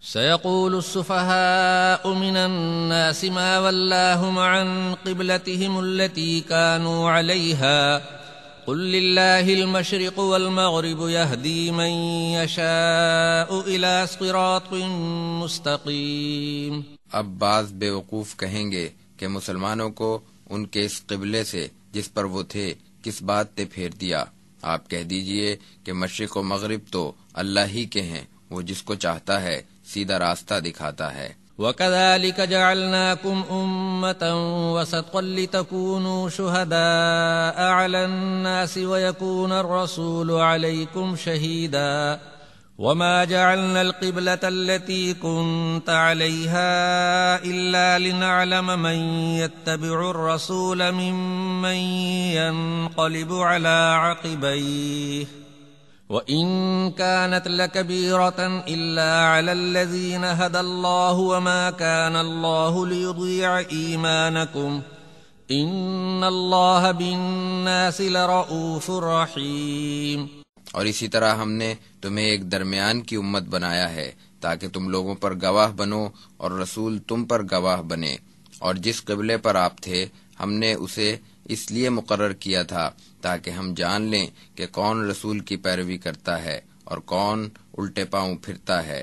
سيقول السفهاء من الناس ما ولاهم عن قبلتهم التي كانوا عليها قل لله المشرق والمغرب يهدي من يشاء إلى صراط مستقيم۔ اب بعض بیوقوف کہیں گے کہ مسلمانوں کو ان کے اس قبلے سے جس پر وہ تھے کس بات نے پھیر دیا۔ آپ کہہ دیجئے کہ مشرق و مغرب تو اللہ ہی کے ہیں، وہ جس کو چاہتا ہے سیدھا راستہ دکھاتا ہے۔ وَكَذَلِكَ جَعَلْنَاكُمْ أُمَّةً وَسَطًا لِتَكُونُوا شُهَدَاءَ عَلَى النَّاسِ وَيَكُونَ الرَّسُولُ عَلَيْكُمْ شَهِيدًا وَمَا جَعَلْنَا الْقِبْلَةَ الَّتِي كُنْتَ عَلَيْهَا إِلَّا لِنَعْلَمَ مَنْ يَتَّبِعُ الرَّسُولَ مِمَّنْ يَنْقَلِبُ عَلَى عَقِبَيْهِ وَإِن كَانَتْ لَكَبِيرَةً إِلَّا عَلَى الَّذِينَ هَدَى اللَّهُ وَمَا كَانَ اللَّهُ لِيُضِيعَ إِيمَانَكُمْ إِنَّ اللَّهَ بِالنَّاسِ لَرَءُوفٌ رَحِيمٌ۔ اور اسی طرح ہم نے تمہیں ایک درمیان کی امت بنایا ہے تاکہ تم لوگوں پر گواہ بنو اور رسول تم پر گواہ بنے، اور جس قبلے پر آپ تھے ہم نے اسے اس لیے مقرر کیا تھا تاکہ ہم جان لیں کہ کون رسول کی پیروی کرتا ہے اور کون الٹے پاؤں پھرتا ہے۔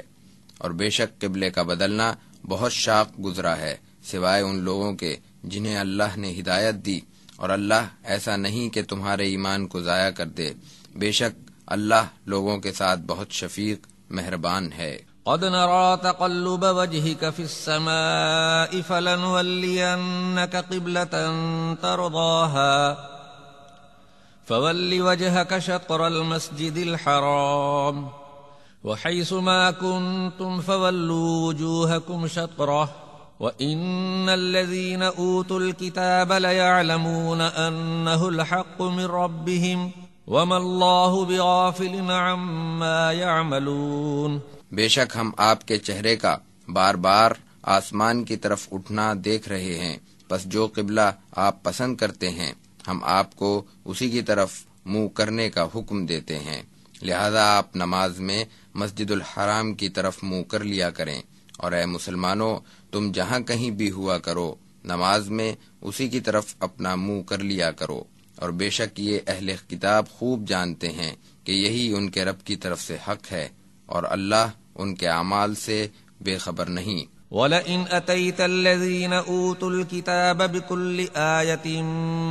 اور بے شک قبلے کا بدلنا بہت شاق گزرا ہے سوائے ان لوگوں کے جنہیں اللہ نے ہدایت دی، اور اللہ ایسا نہیں کہ تمہارے ایمان کو ضائع کر دے، بے شک اللہ لوگوں کے ساتھ بہت شفیق مہربان ہے۔ قد نرى تقلب وجهك في السماء فلنولينك قبلة ترضاها فول وجهك شطر المسجد الحرام وحيث ما كنتم فولوا وجوهكم شطره وإن الذين أوتوا الكتاب ليعلمون أنه الحق من ربهم وما الله بغافل عما يعملون۔ بے شک ہم آپ کے چہرے کا بار بار آسمان کی طرف اٹھنا دیکھ رہے ہیں، پس جو قبلہ آپ پسند کرتے ہیں ہم آپ کو اسی کی طرف منہ کرنے کا حکم دیتے ہیں، لہذا آپ نماز میں مسجد الحرام کی طرف منہ کر لیا کریں، اور اے مسلمانوں تم جہاں کہیں بھی ہوا کرو نماز میں اسی کی طرف اپنا منہ کر لیا کرو، اور بے شک یہ اہل کتاب خوب جانتے ہیں کہ یہی ان کے رب کی طرف سے حق ہے، اور اللہ ان کے اعمال سے بے خبر نہیں۔ وَلَئِنْ أَتَيْتَ الَّذِينَ أُوتُوا الْكِتَابَ بِكُلِّ آيَةٍ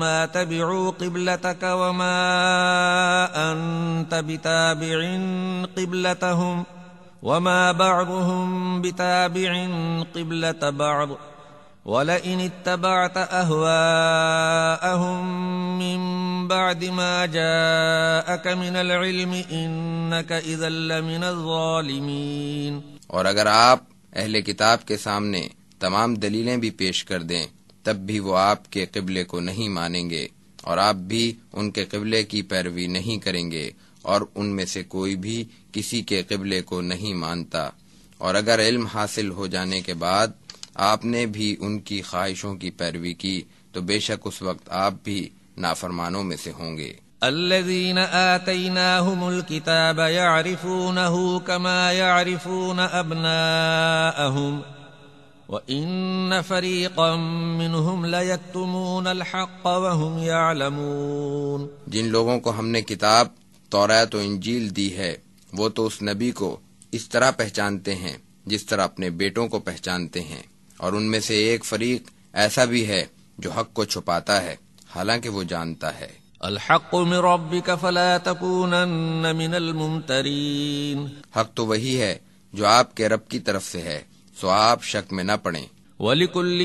مَا تَبِعُوا قِبْلَتَكَ وَمَا أَنْتَ بِتَابِعٍ قِبْلَتَهُمْ وَمَا بَعْضُهُمْ بِتَابِعٍ قِبْلَةَ بَعْضٍ وَلَئِنِ اتَّبَعْتَ أَهْوَاءَهُمْ مِنْ بَعْدِ مَا جَاءَكَ مِنَ الْعِلْمِ إِنَّكَ إِذًا لَمِنَ الظَّالِمِينَ۔ اور اگر آپ اہل کتاب کے سامنے تمام دلیلیں بھی پیش کر دیں تب بھی وہ آپ کے قبلے کو نہیں مانیں گے، اور آپ بھی ان کے قبلے کی پیروی نہیں کریں گے، اور ان میں سے کوئی بھی کسی کے قبلے کو نہیں مانتا۔ اور اگر علم حاصل ہو جانے کے بعد آپ نے بھی ان کی خواہشوں کی پیروی کی تو بے شک اس وقت آپ بھی نافرمانوں میں سے ہوں گے۔ الذين آتيناهم الكتاب يعرفونه كما يعرفون أبناءهم وإن فريقا منهم ليكتمون الحق وهم يعلمون۔ جن لوگوں کو ہم نے کتاب تورات و انجیل دی ہے وہ تو اس نبی کو اس طرح پہچانتے ہیں جس طرح اپنے بیٹوں کو پہچانتے ہیں، اور ان میں سے ایک فریق ایسا بھی ہے جو حق کو چھپاتا ہے حالانکہ وہ جانتا ہے۔ الحق من ربك فلا تكونن من الممترين۔ حق تو وہی ہے جو آپ کے رب کی طرف سے ہے، سو آپ شک میں نہ پڑیں۔ وَلِكُلٍّ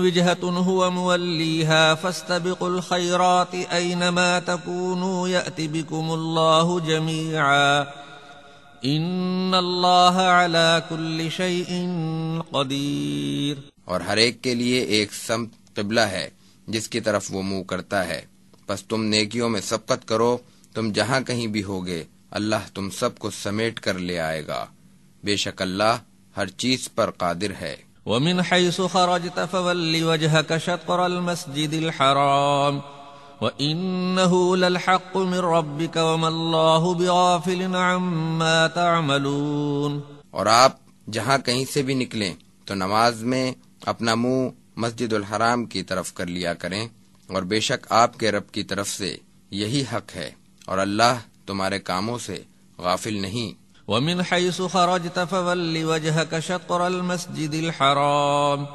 وِجْهَةٌ هُوَ مُوَلِّيهَا فَاسْتَبِقُوا الْخَيْرَاتِ أَيْنَمَا تَكُونُوا يَأْتِ بِكُمُ اللَّهُ جَمِيعًا إِنَّ اللَّهَ عَلَى كُلِّ شَيْءٍ قَدِيرٌ۔ اور ہر ایک کے لیے ایک سمت قبلہ ہے جس کی طرف وہ منہ کرتا ہے، پس تم نیکیوں میں سبقت کرو، تم جہاں کہیں بھی ہوگے اللہ تم سب کو سمیٹ کر لے آئے گا، بے شک اللہ ہر چیز پر قادر ہے۔ وَمِنْ حَيْثُ خَرَجْتَ فَوَلِّ وَجْهَكَ شَطْرَ الْمَسْجِدِ الْحَرَامِ وَإِنَّهُ لَلْحَقُّ مِنْ رَبِّكَ وَمَا اللَّهُ بِغَافِلٍ عَمَّا تَعْمَلُونَ۔ اور آپ جہاں کہیں سے بھی نکلیں تو نماز میں اپنا منہ مسجد الحرام کی طرف کر لیا کریں، اور بے شک آپ کے رب کی طرف سے یہی حق ہے، اور اللہ تمہارے کاموں سے غافل نہیں۔ ومن حيث خرجت فول وجهك شطر المسجد الحرام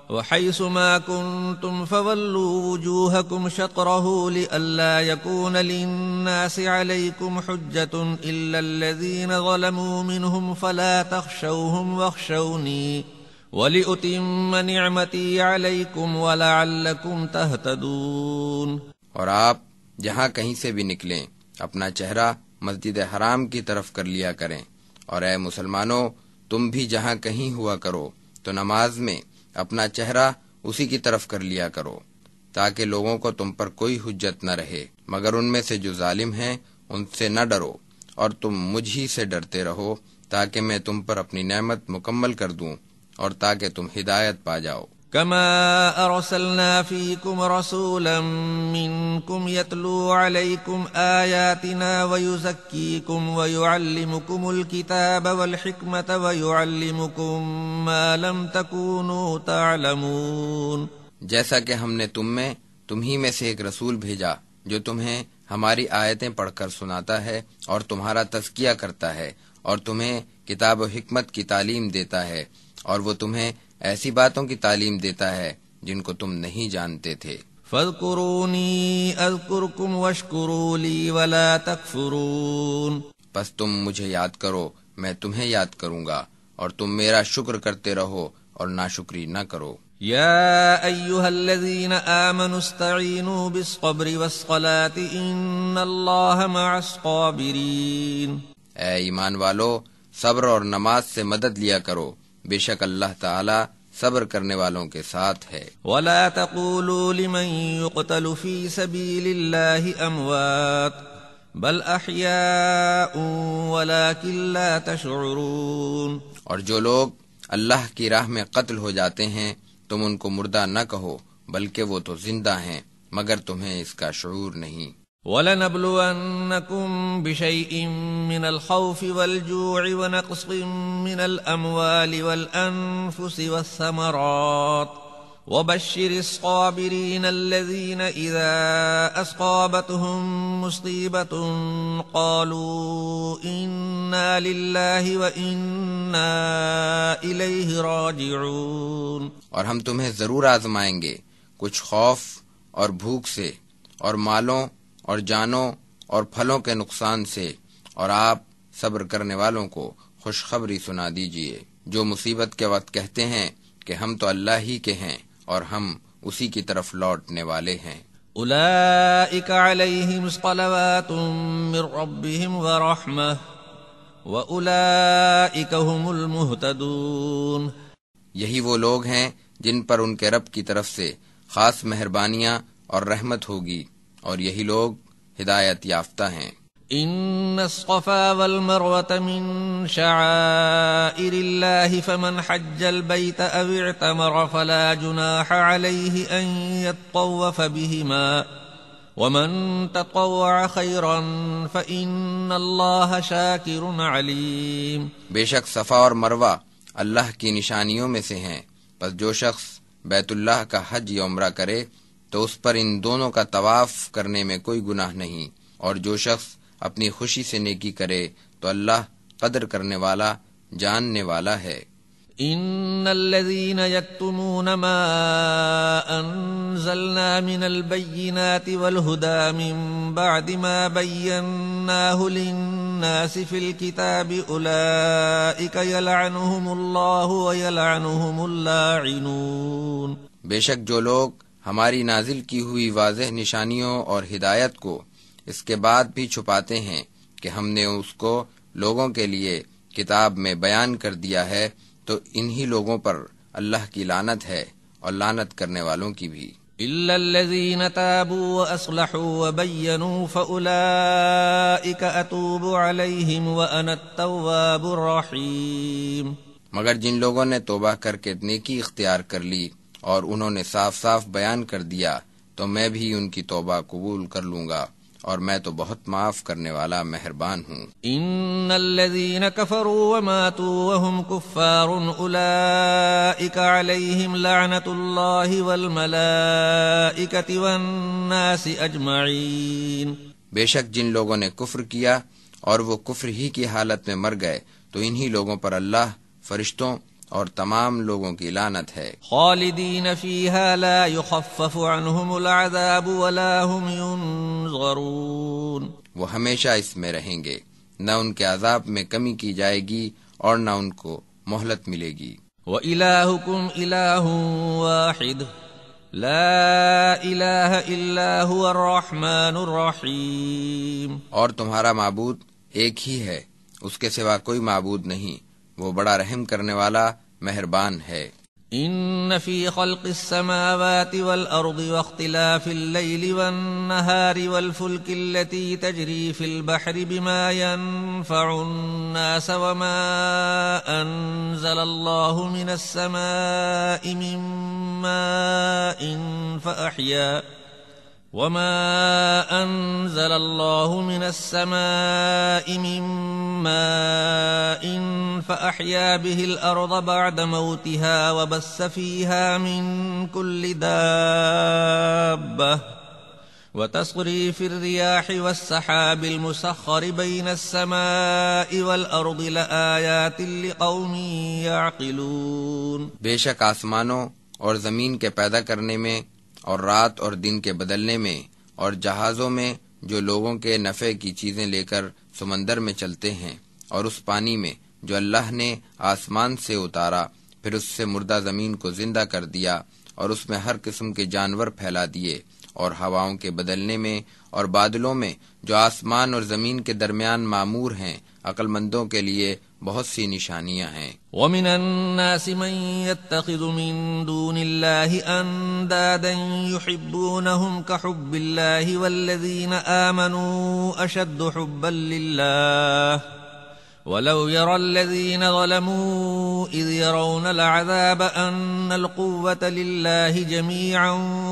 وحيث ما كنتم فولوا وجوهكم شطره لئلا يكون للناس عليكم حجة إلا الذين ظلموا منهم فلا تخشوهم واخشوني ولأتم نعمتي عليكم ولعلكم تهتدون۔ اور آپ جہاں کہیں سے بھی نکلیں اپنا چہرہ مسجد حرام کی طرف کر لیا کریں، اور اے مسلمانوں تم بھی جہاں کہیں ہوا کرو تو نماز میں اپنا چہرہ اسی کی طرف کر لیا کرو، تاکہ لوگوں کو تم پر کوئی حجت نہ رہے، مگر ان میں سے جو ظالم ہیں ان سے نہ ڈرو، اور تم مجھ ہی سے ڈرتے رہو، تاکہ میں تم پر اپنی نعمت مکمل کر دوں اور تاکہ تم ہدایت پا جاؤ۔ كما أرسلنا فيكم رسولا منكم يتلو عليكم آياتنا ويزكيكم ويعلمكم الكتاب والحكمة ويعلمكم ما لم تكونوا تعلمون۔ جیسا کہ ہم نے تم ہی میں سے ایک رسول بھیجا جو تمہیں ہماری آیتیں پڑھ کر سناتا ہے اور تمہارا تزکیہ کرتا ہے اور تمہیں کتاب و حکمت کی تعلیم دیتا ہے، اور وہ تمہیں ایسی باتوں کی تعلیم دیتا ہے جن کو تم نہیں جانتے تھے۔ فاذکرونی اذکرکم واشکروا لی ولا تکفرون۔ پس تم مجھے یاد کرو، میں تمہیں یاد کروں گا، اور تم میرا شکر کرتے رہو اور ناشکری نہ کرو۔ یا ایہا الذین آمنوا استعینوا بالصبر والصلاة ان اللہ مع الصابرین۔ اے ایمان والو، صبر اور نماز سے مدد لیا کرو، بے شک اللہ تعالی صبر کرنے والوں کے ساتھ ہے۔ ولا تقولوا لمن يقتل في سبيل الله اموات بل احياء ولكن لا تشعرون۔ اور جو لوگ اللہ کی راہ میں قتل ہو جاتے ہیں تم ان کو مردہ نہ کہو، بلکہ وہ تو زندہ ہیں مگر تمہیں اس کا شعور نہیں۔ وَلَنَبْلُوَنَّكُمْ بِشَيْءٍ مِّنَ الْخَوْفِ وَالْجُوعِ وَنَقْصٍ مِّنَ الْأَمْوَالِ وَالْأَنفُسِ وَالثَّمَرَاتِ وَبَشِّرِ الصَّابِرِينَ الَّذِينَ إِذَا أَصَابَتْهُم مُّصِيبَةٌ قَالُوا إِنَّا لِلَّهِ وَإِنَّا إِلَيْهِ رَاجِعُونَ۔ اور ہم تمہیں ضرور آزمائیں گے کچھ خوف اور بھوک سے اور مالوں اور جانوں اور پھلوں کے نقصان سے، اور آپ صبر کرنے والوں کو خوشخبری سنا دیجئے جو مصیبت کے وقت کہتے ہیں کہ ہم تو اللہ ہی کے ہیں اور ہم اسی کی طرف لوٹنے والے ہیں۔ اولئک علیہم صلوات من ربهم ورحمہ واولئک هم المہتدون۔ یہی وہ لوگ ہیں جن پر ان کے رب کی طرف سے خاص مہربانیاں اور رحمت ہوگی، اور یہی لوگ ہدایت یافتہ ہیں۔ ان الصفا والمروة من شعائر الله فمن حج البيت او اعتمر فلا جناح عليه ان يطوف بهما ومن تطوع خيرا فإن الله شاكر عليم۔ بے شک صفا اور مروہ اللہ کی نشانیوں میں سے ہیں، پس جو شخص بیت اللہ کا حج یا عمرہ کرے تو اس پر ان دونوں کا طواف کرنے میں کوئی گناہ نہیں، اور جو شخص اپنی خوشی سے نیکی کرے تو اللہ قدر کرنے والا جاننے والا ہے۔ ان الذين يكتمون ما انزلنا من البينات والهدى من بعد ما بيناه للناس في الكتاب اولئك يلعنهم الله ويلعنهم اللاعنون۔ بے شک جو لوگ ہماری نازل کی ہوئی واضح نشانیوں اور ہدایت کو اس کے بعد بھی چھپاتے ہیں کہ ہم نے اس کو لوگوں کے لیے کتاب میں بیان کر دیا ہے، تو انہی لوگوں پر اللہ کی لعنت ہے اور لعنت کرنے والوں کی بھی۔ إلا الذين تابوا وأصلحوا وبينوا فأولئك أتوب عليهم وأنا التواب الرحيم۔ مگر جن لوگوں نے توبہ کر کے نیکی اختیار کر لی اور انہوں نے صاف صاف بیان کر دیا تو میں بھی ان کی توبہ قبول کر لوں گا، اور میں تو بہت معاف کرنے والا مہربان ہوں۔ ان الذين كفروا وماتوا وهم كفار اولئك عليهم لعنة الله والملائكة والناس اجمعين۔ بے شک جن لوگوں نے کفر کیا اور وہ کفر ہی کی حالت میں مر گئے تو انہی لوگوں پر اللہ، فرشتوں اور تمام لوگوں کی لعنت ہے۔ خالدین فیہا لا یخفف عنہم العذاب ولا هم ینظرون۔ وہ ہمیشہ اس میں رہیں گے، نہ ان کے عذاب میں کمی کی جائے گی اور نہ ان کو مہلت ملے گی۔ وَإِلَٰهُكُمْ إِلَٰهٌ وَاحِدٌ لَا إِلَٰهَ إِلَّا هُوَ الرَّحْمَٰنُ الرَّحِيمُ۔ اور تمہارا معبود ایک ہی ہے، اس کے سوا کوئی معبود نہیں، وہ بڑا رحم کرنے والا مہربان ہے۔ ان فی خلق السماوات والارض واختلاف الليل والنهار والفلك التي تجري في البحر بما ينفع الناس وما انزل الله من السماء من ماء فأحيا به الأرض بعد موتها وبث فيها من كل دابة وتصريف الرياح والسحاب المسخر بين السماء والأرض لآيات لقوم يعقلون۔ بے شک آسمانوں اور زمین کے پیدا کرنے میں اور رات اور دن کے بدلنے میں اور جہازوں میں جو لوگوں کے نفع کی چیزیں لے کر سمندر میں چلتے ہیں، اور اس پانی میں جو اللہ نے آسمان سے اتارا، پھر اس سے مردہ زمین کو زندہ کر دیا اور اس میں ہر قسم کے جانور پھیلا دیے، اور ہواؤں کے بدلنے میں اور بادلوں میں جو آسمان اور زمین کے درمیان معمور ہیں، عقل مندوں کے لیے بہت سی نشانیاں ہیں۔ وَمِنَ النَّاسِ مَن يَتَّخِذُ مِن دُونِ اللَّهِ أَندَادًا يُحِبُّونَهُمْ كَحُبِّ اللَّهِ وَالَّذِينَ آمَنُوا أَشَدُّ حُبًّا لِلَّهِ وَلَوْ يَرَى الَّذِينَ ظَلَمُوا إِذْ يَرَوْنَ الْعَذَابَ أَنَّ الْقُوَّةَ لِلَّهِ جَمِيعًا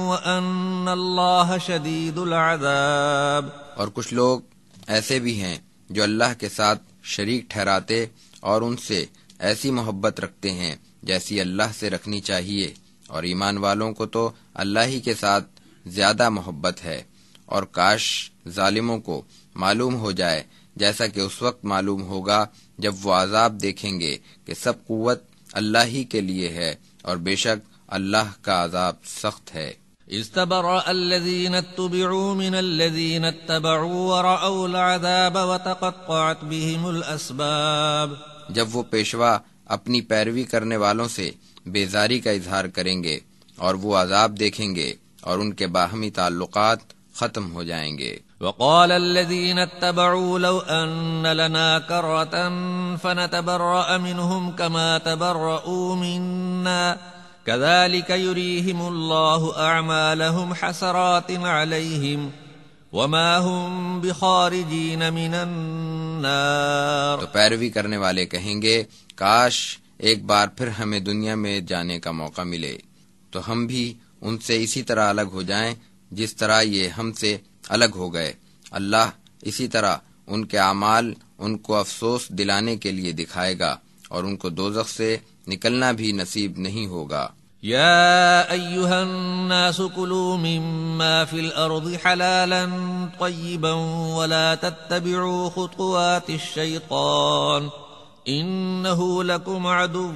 وَأَنَّ اللَّهَ شَدِيدُ الْعَذَابِ۔ اور کچھ لوگ ایسے بھی ہیں جو اللہ کے ساتھ شریک ٹھہراتے اور ان سے ایسی محبت رکھتے ہیں جیسی اللہ سے رکھنی چاہیے، اور ایمان والوں کو تو اللہ ہی کے ساتھ زیادہ محبت ہے۔ اور کاش ظالموں کو معلوم ہو جائے، جیسا کہ اس وقت معلوم ہوگا جب وہ عذاب دیکھیں گے کہ سب قوت اللہ ہی کے لیے ہے، اور بے شک اللہ کا عذاب سخت ہے۔ استبرأ الذين اتبعوا من الذين اتبعوا ورأوا العذاب وتقطعت بهم الأسباب۔ جب وہ پیشوا اپنی پیروی کرنے والوں سے بیزاری کا اظہار کریں گے اور وہ عذاب دیکھیں گے اور ان کے باہمی تعلقات ختم ہو جائیں گے۔ وقال الذين اتبعوا لو أن لنا كرة فنتبرأ منهم كما تبرؤوا منا كذلك يريهم الله أعمالهم حسرات عليهم وما هم بخارجين من النار۔ تو پیروی کرنے والے کہیں گے، کاش ایک بار پھر ہمیں دنیا میں جانے کا موقع ملے تو ہم بھی ان سے اسی طرح الگ ہو جائیں جس طرح یہ ہم سے الگ ہو گئے۔ اللہ اسی طرح ان کے اعمال ان کو افسوس دلانے کے لیے دکھائے گا اور ان کو دوزخ سے نکلنا بھی نصیب نہیں ہوگا۔ يا أيها الناس كلوا مما في الأرض حلالا طيبا ولا تتبعوا خطوات الشيطان إنه لكم عدو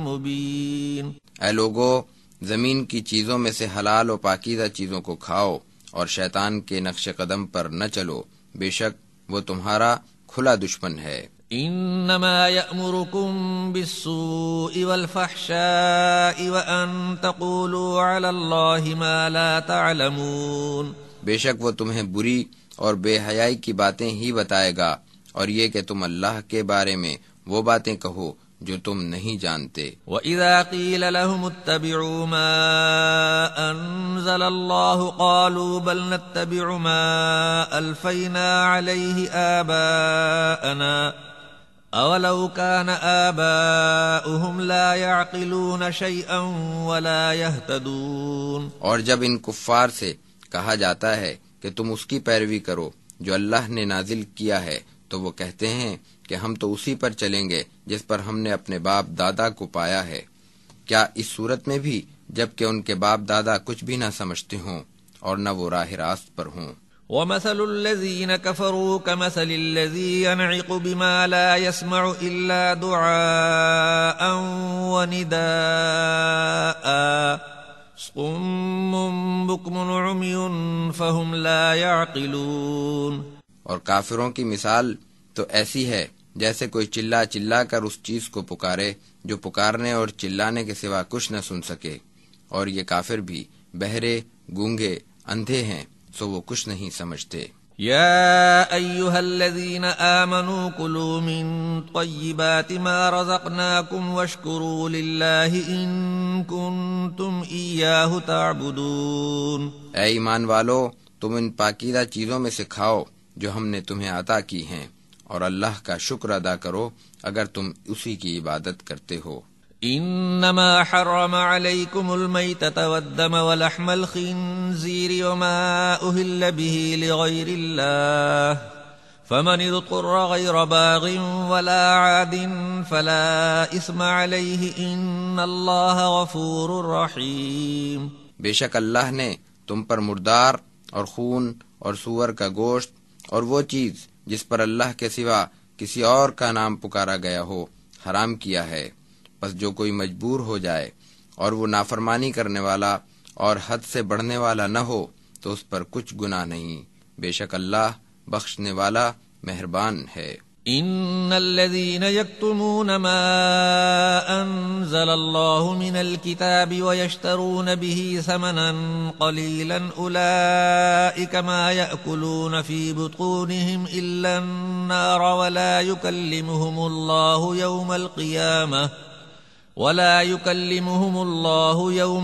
مبين۔ اے لوگو، زمین کی چیزوں میں سے حلال و پاکیزہ چیزوں کو کھاؤ اور شیطان کے نقش قدم پر نہ چلو، بے شک وہ تمہارا کھلا دشمن ہے۔ انما يأمركم بالسوء والفحشاء وان تقولوا على الله ما لا تعلمون۔ بے شک وہ تمہیں بری اور بے حیائی کی باتیں ہی بتائے گا، اور یہ کہ تم اللہ کے بارے میں وہ باتیں کہو جو تم نہیں جانتے۔ وَإِذَا قِيلَ لَهُمُ اتَّبِعُوا مَا أَنزَلَ اللَّهُ قَالُوا بَلْ نَتَّبِعُ مَا أَلْفَيْنَا عَلَيْهِ آبَاءَنَا أَوَلَوْ كَانَ آبَاؤُهُمْ لَا يَعْقِلُونَ شَيْئًا وَلَا يَهْتَدُونَ۔ اور جب ان کفار سے کہا جاتا ہے کہ تم اس کی پیروی کرو جو اللہ نے نازل کیا ہے، تو وہ کہتے ہیں کہ ہم تو اسی پر چلیں گے جس پر ہم نے اپنے باپ دادا کو پایا ہے۔ کیا اس صورت میں بھی جب کہ ان کے باپ دادا کچھ بھی نہ سمجھتے ہوں اور نہ وہ راہ راست پر ہوں؟ وَمَثَلُ الَّذِينَ كَفَرُوا كَمَثَلِ الَّذِي يَنْعِقُ بِمَا لَا يَسْمَعُ إِلَّا دُعَاءً وَنِدَاءً صُمٌّ بُكْمٌ عُمْيٌ فَهُمْ لَا يَعْقِلُونَ۔ اور کافروں کی مثال تو ایسی ہے جیسے کوئی چلا چلا کر اس چیز کو پکارے جو پکارنے اور چلانے کے سوا کچھ نہ سن سکے، اور یہ کافر بھی بہرے، گونگے، اندھے ہیں، سو وہ کچھ نہیں سمجھتے۔ یا ایہا الذین آمنوا کلوا من طیبات ما رزقناکم واشکروا للہ ان کنتم ایاہ تعبدون۔ اے ایمان والو، تم ان پاکیزہ چیزوں میں سے کھاؤ جو ہم نے تمہیں عطا کی ہیں، اور اللہ کا شکر ادا کرو اگر تم اسی کی عبادت کرتے ہو۔ انما حرم عليكم الميتة والدم ولحم الخنزير وما أهل به لغير الله فمن اضطر غير باغ ولا عاد فلا إثم عليه إن الله غفور رحيم۔ بے شک اللہ نے تم پر مردار اور خون اور سور کا گوشت اور وہ چیز جس پر اللہ کے سوا کسی اور کا نام پکارا گیا ہو حرام کیا ہے، پس جو کوئی مجبور ہو جائے اور وہ نافرمانی کرنے والا اور حد سے بڑھنے والا نہ ہو تو اس پر کچھ گناہ نہیں، بے شک اللہ بخشنے والا مہربان ہے۔ ان الذين يكتمون ما انزل الله من الكتاب ويشترون به ثمنا قليلا اولئك ما يأكلون في بطونهم الا النار ولا يكلمهم الله يوم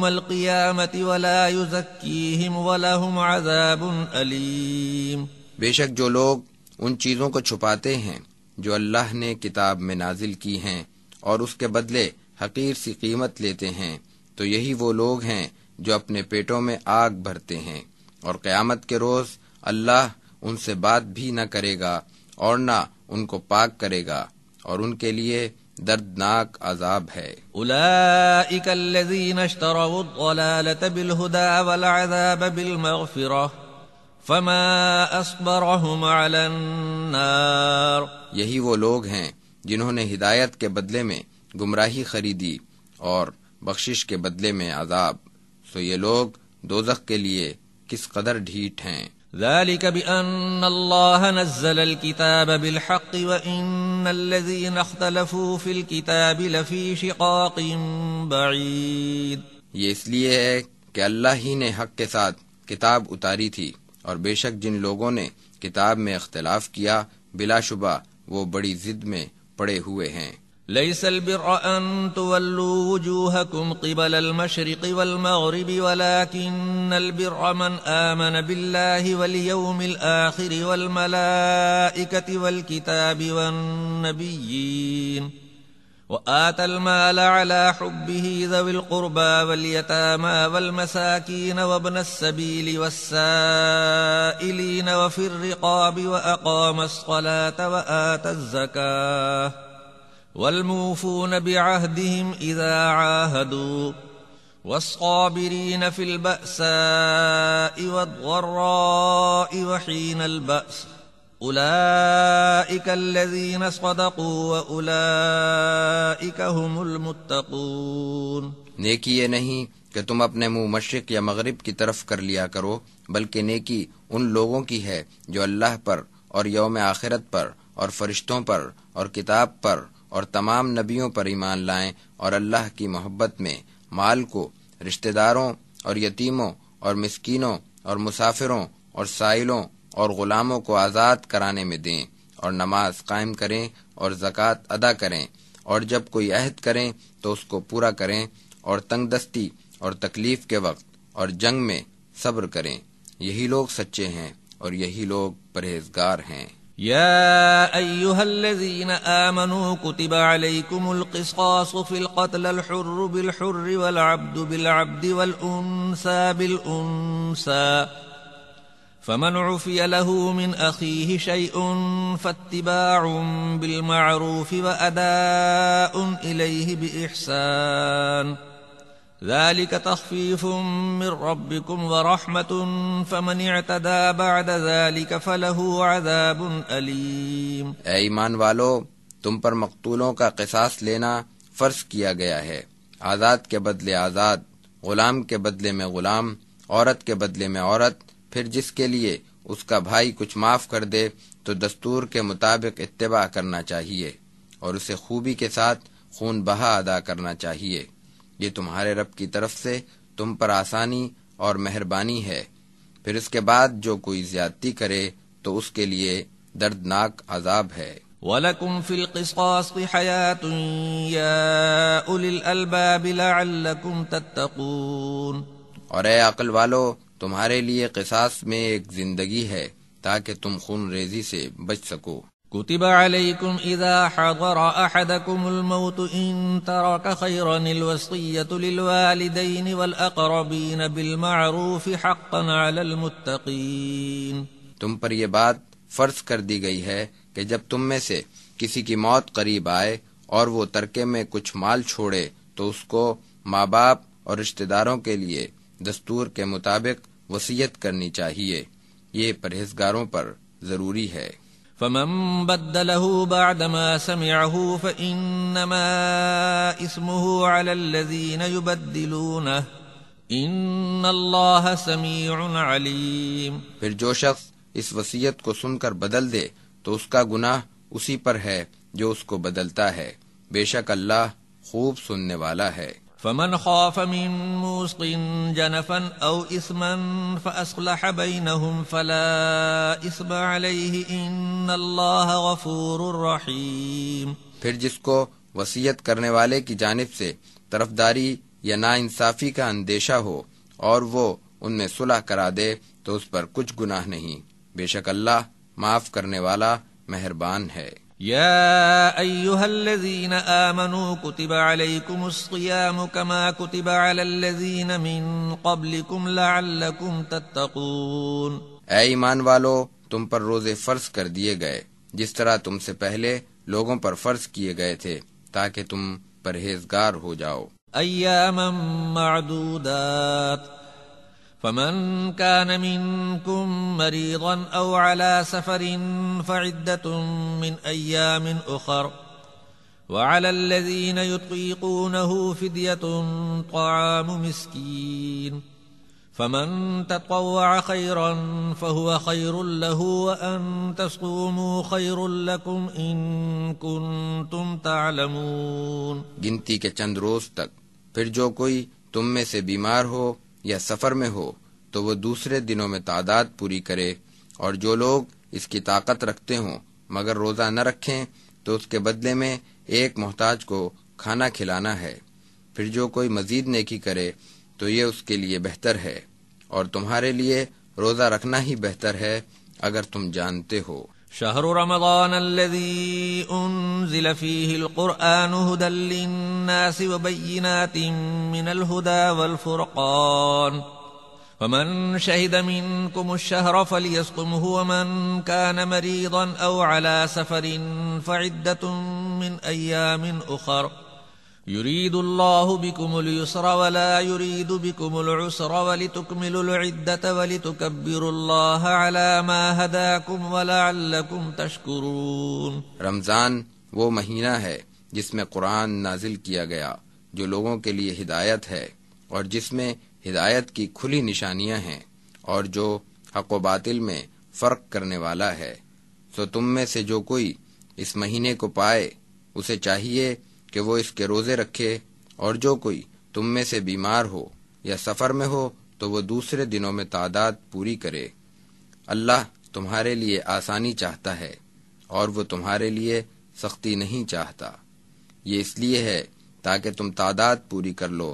القيامة ولا يزكيهم ولهم عذاب أليم۔ بے شک جو لوگ ان چیزوں کو چھپاتے ہیں جو اللہ نے کتاب میں نازل کی ہیں اور اس کے بدلے حقیر سی قیمت لیتے ہیں، تو یہی وہ لوگ ہیں جو اپنے پیٹوں میں آگ بھرتے ہیں، اور قیامت کے روز اللہ ان سے بات بھی نہ کرے گا اور نہ ان کو پاک کرے گا، اور ان کے لیے دردناک عذاب ہے۔ اولئک الذین اشتروا الضلالة بالهدى والعذاب بالمغفرة فما اصبرهم على النار۔ یہی وہ لوگ ہیں جنہوں نے ہدایت کے بدلے میں گمراہی خریدی اور بخشش کے بدلے میں عذاب، سو یہ لوگ دوزخ کے لیے کس قدر ڈھیٹ ہیں۔ ذلك بأن الله نزل الكتاب بالحق وإن الذين اختلفوا في الكتاب لفي شقاق بعيد۔ یہ اس لیے ہے کہ اللہ ہی نے حق کے ساتھ کتاب اتاری تھی، اور بے شک جن لوگوں نے کتاب میں اختلاف کیا بلا شبہ وہ بڑی ضد میں پڑے ہوئے ہیں۔ ليس البر أن تولوا وجوهكم قبل المشرق والمغرب ولكن البر من آمن بالله واليوم الآخر والملائكة والكتاب والنبيين وآتى المال على حبه ذوي القربى واليتامى والمساكين وابن السبيل والسائلين وفي الرقاب وأقام الصلاة وآتى الزكاة والموفون بعهدهم إذا عاهدوا والصابرين في البأساء والضراء وحين البأس أولئك الذين صدقوا وأولئك هم المتقون۔ نیکی یہ نہیں کہ تم اپنے منہ مشرق یا مغرب کی طرف کر لیا کرو، بلکہ نیکی ان لوگوں کی ہے جو اللہ پر اور یوم آخرت پر اور فرشتوں پر اور کتاب پر اور تمام نبیوں پر ایمان لائیں، اور اللہ کی محبت میں مال کو رشتہ داروں اور یتیموں اور مسکینوں اور مسافروں اور سائلوں اور غلاموں کو آزاد کرانے میں دیں، اور نماز قائم کریں اور زکوٰۃ ادا کریں، اور جب کوئی عہد کریں تو اس کو پورا کریں، اور تنگ دستی اور تکلیف کے وقت اور جنگ میں صبر کریں، یہی لوگ سچے ہیں اور یہی لوگ پرہیزگار ہیں۔ يا أيها الذين آمنوا كتب عليكم القصاص في القتل الحر بالحر والعبد بالعبد والأنثى بالأنثى فمن عفي له من أخيه شيء فاتباع بالمعروف وأداء إليه بإحسان ذلك تخفيف من ربكم ورحمة فمن اعتدى بعد ذلك فله عذاب أليم۔ اے ایمان والو، تم پر مقتولوں کا قصاص لینا فرض کیا گیا ہے، آزاد کے بدلے آزاد، غلام کے بدلے میں غلام، عورت کے بدلے میں عورت۔ پھر جس کے لیے اس کا بھائی کچھ معاف کر دے تو دستور کے مطابق اتباع کرنا چاہیے اور اسے خوبی کے ساتھ خون بہا ادا کرنا چاہیے۔ یہ تمہارے رب کی طرف سے تم پر آسانی اور مہربانی ہے۔ پھر اس کے بعد جو کوئی زیادتی کرے تو اس کے لیے دردناک عذاب ہے۔ وَلَكُمْ فِي الْقِصَاصِ حَيَاةٌ يَا أُولِي الْأَلْبَابِ لَعَلَّكُمْ تَتَّقُونَ۔ اور اے عقل والو، تمہارے لیے قصاص میں ایک زندگی ہے تاکہ تم خون ریزی سے بچ سکو۔ كتب عليكم إذا حضر أحدكم الموت إن ترك خيرا الوصية للوالدين والأقربين بالمعروف حقا على المتقين۔ تم پر یہ بات فرض کر دی گئی ہے کہ جب تم میں سے کسی کی موت قریب آئے اور وہ ترکے میں کچھ مال چھوڑے تو اس کو ماں باپ اور رشتہ داروں کے لیے دستور کے مطابق وصیت کرنی چاہیے، یہ پرہیزگاروں پر ضروری ہے۔ فمن بدله بعدما سمعه فإنما اسمه على الذين يبدلونه إن الله سميع عليم۔ پھر جو شخص اس وصیت کو سن کر بدل دے تو اس کا گناہ اسی پر ہے جو اس کو بدلتا ہے، بے شک اللہ خوب سننے والا ہے۔ فمن خاف من موص جنفا او اثما فاصلح بينهم فلا اثم عليه ان الله غفور رحيم۔ پھر جس کو وصیت کرنے والے کی جانب سے طرفداری یا ناانصافی کا اندیشہ ہو اور وہ ان میں صلح کرا دے تو اس پر کچھ گناہ نہیں، بے شک اللہ معاف کرنے والا مہربان ہے۔ يا أيها الذين آمنوا كتب عليكم الصيام كما كتب على الذين من قبلكم لعلكم تتقون۔ اے ایمان والو، تم پر روزے فرض کر دیے گئے جس طرح تم سے پہلے لوگوں پر فرض کیے گئے تھے تاکہ تم پرہیزگار ہو جاؤ۔ أياما معدودات فمن كان منكم مريضا أو على سفر فعدة من أيام أخر وعلى الذين يطيقونه فدية طعام مسكين فمن تطوع خيرا فهو خير له وأن تصوموا خير لكم إن كنتم تعلمون۔ گنتی کے چند روز تک، پھر جو کوئی تم میں سے بیمار ہو یا سفر میں ہو تو وہ دوسرے دنوں میں تعداد پوری کرے، اور جو لوگ اس کی طاقت رکھتے ہوں مگر روزہ نہ رکھیں تو اس کے بدلے میں ایک محتاج کو کھانا کھلانا ہے۔ پھر جو کوئی مزید نیکی کرے تو یہ اس کے لیے بہتر ہے، اور تمہارے لیے روزہ رکھنا ہی بہتر ہے اگر تم جانتے ہو۔ شهر رمضان الذي أنزل فيه القرآن هدى للناس وبينات من الهدى والفرقان فمن شهد منكم الشهر فليصمه ومن كان مريضا أو على سفر فعدة من أيام أخر يريد الله بكم اليسر ولا يريد بكم العسر ولتكملوا العدة ولتكبروا الله على ما هداكم ولعلكم تشكرون۔ رمضان وہ مہینہ ہے جس میں قرآن نازل کیا گیا جو لوگوں کے لیے ہدایت ہے اور جس میں ہدایت کی کھلی نشانیاں ہیں اور جو حق و باطل میں فرق کرنے والا ہے۔ سو تم میں سے جو کوئی اس مہینے کو پائے اسے چاہیے کہ وہ اس کے روزے رکھے، اور جو کوئی تم میں سے بیمار ہو یا سفر میں ہو تو وہ دوسرے دنوں میں تعداد پوری کرے۔ اللہ تمہارے لیے آسانی چاہتا ہے اور وہ تمہارے لیے سختی نہیں چاہتا۔ یہ اس لیے ہے تاکہ تم تعداد پوری کر لو،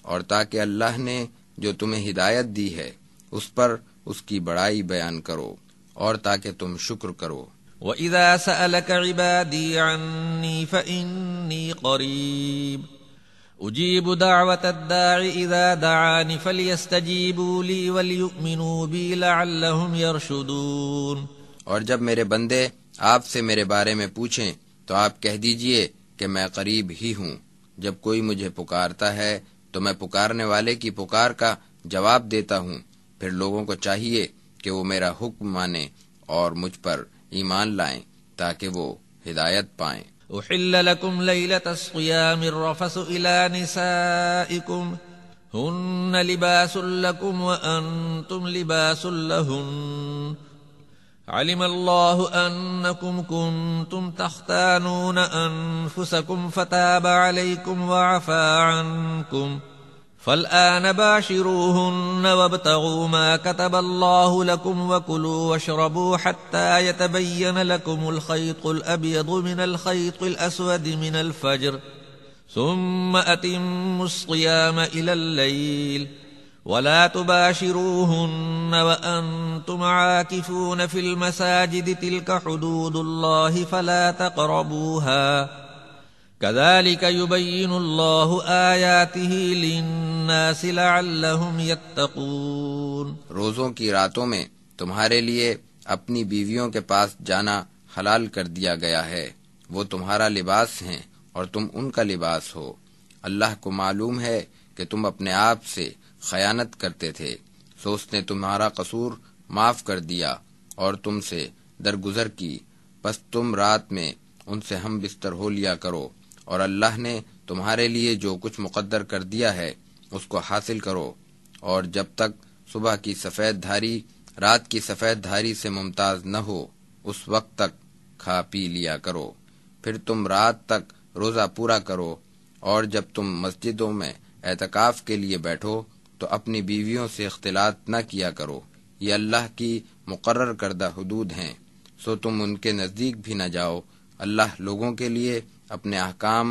اور تاکہ اللہ نے جو تمہیں ہدایت دی ہے اس پر اس کی بڑائی بیان کرو، اور تاکہ تم شکر کرو۔ وَإِذَا سَأَلَكَ عِبَادِي عَنِّي فَإِنِّي قَرِيبٌ اجیب دعوت الداع اذا دعان فلیستجیبوا لی ولیؤمنوا بی لعلہم یرشدون۔ اور جب میرے بندے آپ سے میرے بارے میں پوچھیں تو آپ کہہ دیجئے کہ میں قریب ہی ہوں، جب کوئی مجھے پکارتا ہے تو میں پکارنے والے کی پکار کا جواب دیتا ہوں۔ پھر لوگوں کو چاہیے کہ وہ میرا حکم مانیں اور مجھ پر ایمان لائیں تاکہ وہ ہدایت پائیں۔ احل لكم ليلة الصيام الرفث إلى نسائكم هن لباس لكم وأنتم لباس لهن علم الله أنكم كنتم تختانون أنفسكم فتاب عليكم وعفى عنكم فالآن باشروهن وابتغوا ما كتب الله لكم وكلوا واشربوا حتى يتبين لكم الخيط الأبيض من الخيط الأسود من الفجر ثم أتموا الصيام إلى الليل ولا تباشروهن وأنتم عاكفون في المساجد تلك حدود الله فلا تقربوها كذلك يبين الله آياته للناس لعلهم يتقون۔ روزوں کی راتوں میں تمہارے لیے اپنی بیویوں کے پاس جانا حلال کر دیا گیا ہے، وہ تمہارا لباس ہیں اور تم ان کا لباس ہو۔ اللہ کو معلوم ہے کہ تم اپنے آپ سے خیانت کرتے تھے، سو اس نے تمہارا قصور معاف کر دیا اور تم سے درگزر کی، پس تم رات میں ان سے ہم بستر ہو لیا کرو، اور اللہ نے تمہارے لیے جو کچھ مقدر کر دیا ہے اس کو حاصل کرو، اور جب تک صبح کی سفید دھاری رات کی سفید دھاری سے ممتاز نہ ہو اس وقت تک کھا پی لیا کرو، پھر تم رات تک روزہ پورا کرو، اور جب تم مسجدوں میں اعتکاف کے لیے بیٹھو تو اپنی بیویوں سے اختلاط نہ کیا کرو، یہ اللہ کی مقرر کردہ حدود ہیں، سو تم ان کے نزدیک بھی نہ جاؤ۔ اللہ لوگوں کے لیے اپنے احکام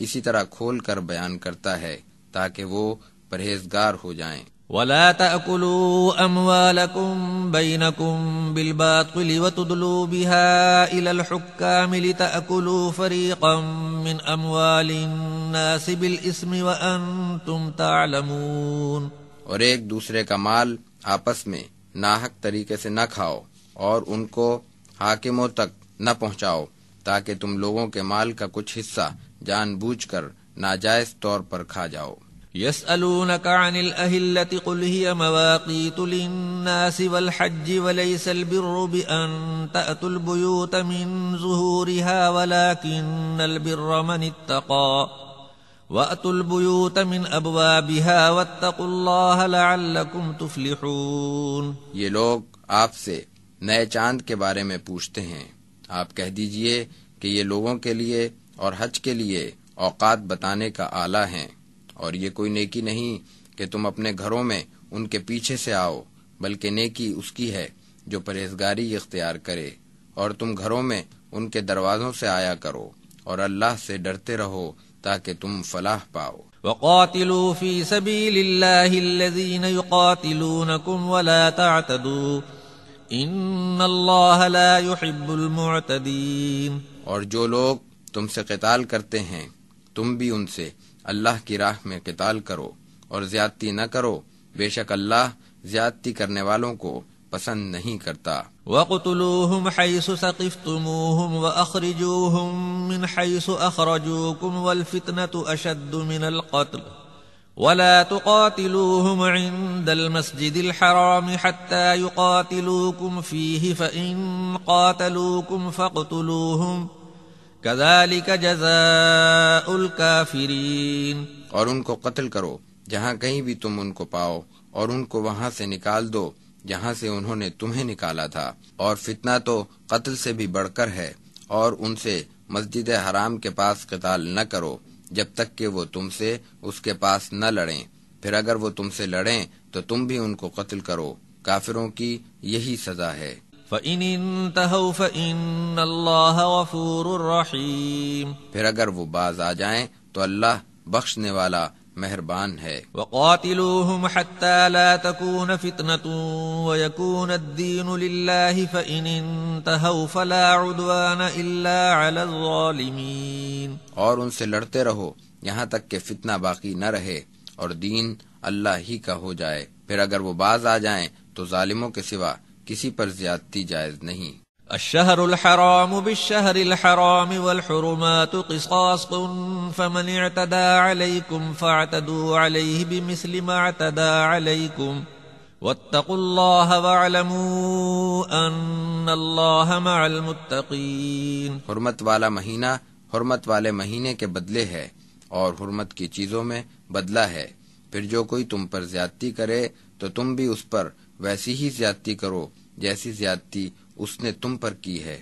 اسی طرح کھول کر بیان کرتا ہے تاکہ وہ پرہیزگار ہو جائیں۔ ولا تأكلوا أموالكم بينكم بالباطل وتدلوا بها إلى الحكام لتأكلوا فريقا من أموال الناس بالإثم وأنتم تعلمون۔ اور ایک دوسرے کا مال آپس میں ناحق طریقے سے نہ کھاؤ اور ان کو حاکموں تک نہ پہنچاؤ تاکہ تم لوگوں کے مال کا کچھ حصہ جان بوجھ کر ناجائز طور پر کھا جاؤ۔ يسألونك عن الأهلة قل هي مواقيت للناس والحج وليس البر بأن تأتوا البيوت من ظهورها ولكن البر من اتقى وأتوا البيوت من أبوابها واتقوا الله لعلكم تفلحون۔ یہ لوگ آپ سے نئے چاند کے بارے میں پوچھتے ہیں، آپ کہہ دیجئے کہ یہ لوگوں کے لیے اور حج کے لیے اوقات بتانے کا آلہ ہیں، اور یہ کوئی نیکی نہیں کہ تم اپنے گھروں میں ان کے پیچھے سے آؤ، بلکہ نیکی اس کی ہے جو پرہیزگاری اختیار کرے، اور تم گھروں میں ان کے دروازوں سے آیا کرو، اور اللہ سے ڈرتے رہو تاکہ تم فلاح پاؤ۔ وقاتلوا في سبيل الله الذين يقاتلونكم ولا تعتدوا ان الله لا يحب المعتدين۔ اور جو لوگ تم سے قتال کرتے ہیں تم بھی ان سے اللہ کی راہ میں قتال کرو اور زیادتی نہ کرو، بے شک اللہ زیادتی کرنے والوں کو پسند نہیں کرتا۔ وَاقْتُلُوهُمْ حَيْثُ ثَقِفْتُمُوهُمْ وَأَخْرِجُوهُمْ مِنْ حَيْثُ أَخْرَجُوكُمْ وَالْفِتْنَةُ أَشَدُّ مِنَ الْقَتْلِ وَلَا تُقَاتِلُوهُمْ عِندَ الْمَسْجِدِ الْحَرَامِ حَتَّى يُقَاتِلُوكُمْ فِيهِ فَإِنْ قَاتَلُوكُمْ فَاقْتُلُوهُمْ كَذَلِكَ جَزَاءُ الْكَافِرِينَ۔ اور ان کو قتل کرو جہاں کہیں بھی تم ان کو پاؤ، اور ان کو وہاں سے نکال دو جہاں سے انہوں نے تمہیں نکالا تھا، اور فتنہ تو قتل سے بھی بڑھ کر ہے، اور ان سے مسجد حرام کے پاس قتال نہ کرو جب تک کہ وہ تم سے اس کے پاس نہ لڑیں، پھر اگر وہ تم سے لڑیں تو تم بھی ان کو قتل کرو، کافروں کی یہی سزا ہے۔ فَإِنِ انْتَهَوْا فَإِنَّ اللَّهَ غَفُورٌ رَحِيمٌ۔ پھر اگر وہ باز آ جائیں تو اللہ بخشنے والا مہربان ہے۔ وقاتلوهم حتى لا تكون فتنة ويكون الدين لله فإن انتهوا فلا عدوان إلا على الظالمين۔ اور ان سے لڑتے رہو یہاں تک کہ فتنہ باقی نہ رہے اور دین اللہ ہی کا ہو جائے، پھر اگر وہ باز آ جائیں تو ظالموں کے سوا کسی پر زیادتی جائز نہیں۔ الشهر الحرام بالشهر الحرام والحرمات قصاص فمن اعتدى عليكم فاعتدوا عليه بمثل ما اعتدى عليكم واتقوا الله واعلموا ان الله مع المتقين۔ حرمت والا مہینہ حرمت والے مہینے کے بدلے ہے اور حرمت کی چیزوں میں بدلہ ہے، پھر جو کوئی تم پر زیادتی کرے تو تم بھی اس پر ویسی ہی زیادتی کرو جیسی زیادتی اس نے تم پر کی ہے،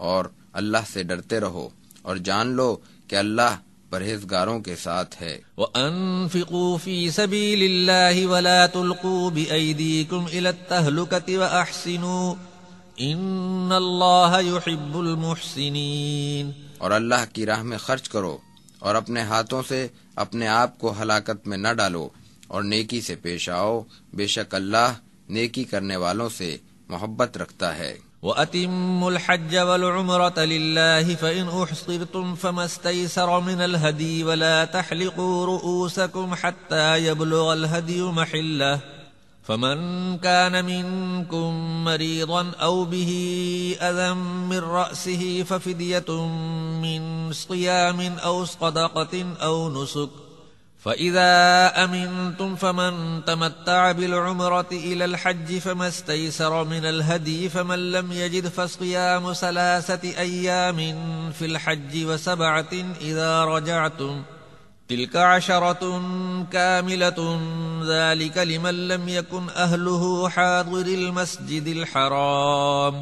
اور اللہ سے ڈرتے رہو اور جان لو کہ اللہ پرہیزگاروں کے ساتھ ہے۔ وَأَنفِقُوا فِي سَبِيلِ اللَّهِ وَلَا تُلْقُوا بِأَيْدِيكُمْ إِلَى التَّهْلُكَةِ وَأَحْسِنُوا إِنَّ اللَّهَ يُحِبُّ الْمُحْسِنِينَ۔ اور اللہ کی راہ میں خرچ کرو اور اپنے ہاتھوں سے اپنے آپ کو ہلاکت میں نہ ڈالو اور نیکی سے پیش آؤ، بے شک اللہ نیکی کرنے والوں سے محبت رکھتا ہے۔ وَأَتِمُّوا الْحَجَّ وَالْعُمْرَةَ لِلَّهِ فَإِنْ أُحْصِرْتُمْ فَمَا اسْتَيْسَرَ مِنَ الْهَدْيِ وَلَا تَحْلِقُوا رُؤُوسَكُمْ حَتَّى يَبْلُغَ الْهَدْيُ مَحِلَّهُ فَمَنْ كَانَ مِنْكُمْ مَرِيضًا أَوْ بِهِ أَذًى مِنْ رَأْسِهِ فَفِدْيَةٌ مِنْ صِيَامٍ أَوْ صَدَقَةٍ أَوْ نُسُكٍ فَإِذَا أَمِنْتُمْ فَمَنْ تَمَتَّعَ بِالْعُمْرَةِ إِلَى الْحَجِّ فَمَا اسْتَيْسَرَ مِنَ الْهَدْيِ فَمَنْ لَمْ يَجِدْ فَصِيَامُ 3 أَيَّامٍ فِي الْحَجِّ و7 إِذَا رَجَعْتُمْ تِلْكَ 10 كَامِلَةٌ ذَلِكَ لِمَنْ لَمْ يَكُنْ أَهْلُهُ حَاضِرِ الْمَسْجِدِ الْحَرَامِ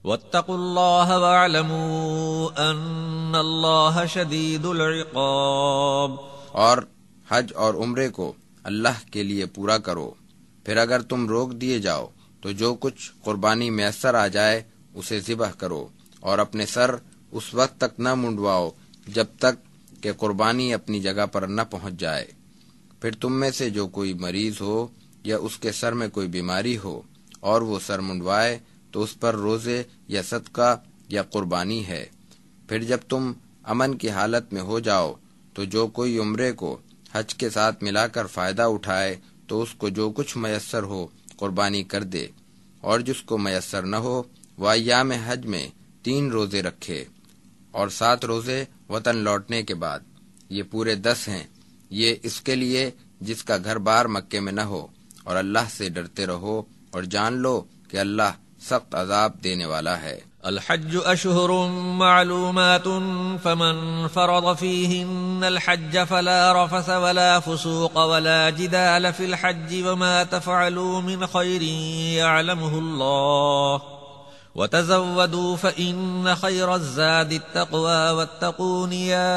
وَاتَّقُوا اللَّهَ وَاعْلَمُوا أَنَّ اللَّهَ شَدِيدُ الْعِقَابِ۔ اور حج اور عمرے کو اللہ کے لیے پورا کرو، پھر اگر تم روک دیے جاؤ تو جو کچھ قربانی میسر آ جائے اسے ذبح کرو، اور اپنے سر اس وقت تک نہ منڈواؤ جب تک کہ قربانی اپنی جگہ پر نہ پہنچ جائے۔ پھر تم میں سے جو کوئی مریض ہو یا اس کے سر میں کوئی بیماری ہو اور وہ سر منڈوائے تو اس پر روزے یا صدقہ یا قربانی ہے۔ پھر جب تم امن کی حالت میں ہو جاؤ تو جو کوئی عمرے کو حج کے ساتھ ملا کر فائدہ اٹھائے تو اس کو جو کچھ میسر ہو قربانی کر دے، اور جس کو میسر نہ ہو وہ ایام حج میں 3 روزے رکھے اور 7 روزے وطن لوٹنے کے بعد، یہ پورے 10 ہیں۔ یہ اس کے لیے جس کا گھر بار مکے میں نہ ہو، اور اللہ سے ڈرتے رہو اور جان لو کہ اللہ سخت عذاب دینے والا ہے۔ الحج اشہر معلومات فمن فرض فیہن الحج فلا رفث ولا فسوق ولا جدال فی الحج وما تفعلوا من خیر یعلمہ اللہ وتزودوا فإن خیر الزاد التقوى واتقون یا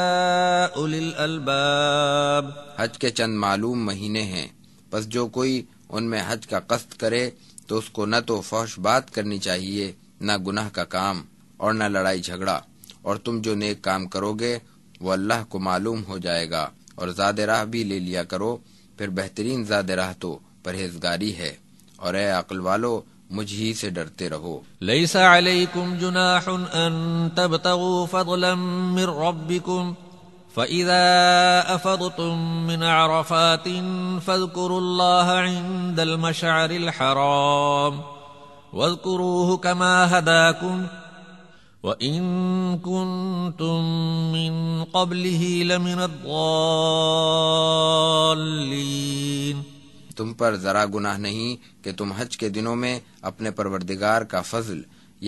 اولی الالباب۔ حج کے چند معلوم مہینے ہیں، پس جو کوئی ان میں حج کا قصد کرے تو اس کو نہ تو فحش بات کرنی چاہیے، نہ گناہ کا کام اور نہ لڑائی جھگڑا، اور تم جو نیک کام کرو گے وہ اللہ کو معلوم ہو جائے گا، اور زاد راہ بھی لے لیا کرو، پھر بہترین زاد راہ تو پرہیزگاری ہے، اور اے عقل والو مجھ ہی سے ڈرتے رہو۔ لیس علیکم جناح ان تبتغوا فضلا من ربکم فَإِذَا أَفَضْتُم مِّنْ عَرَفَاتٍ فَاذْكُرُوا اللَّهَ عِندَ الْمَشْعَرِ الْحَرَامِ وَاذْكُرُوهُ كَمَا هَدَاكُمْ وَإِن كُنتُم مِّن قَبْلِهِ لَمِنَ الضَّالِّينَ۔ تم پر ذرا گناہ نہیں کہ تم حج کے دنوں میں اپنے پروردگار کا فضل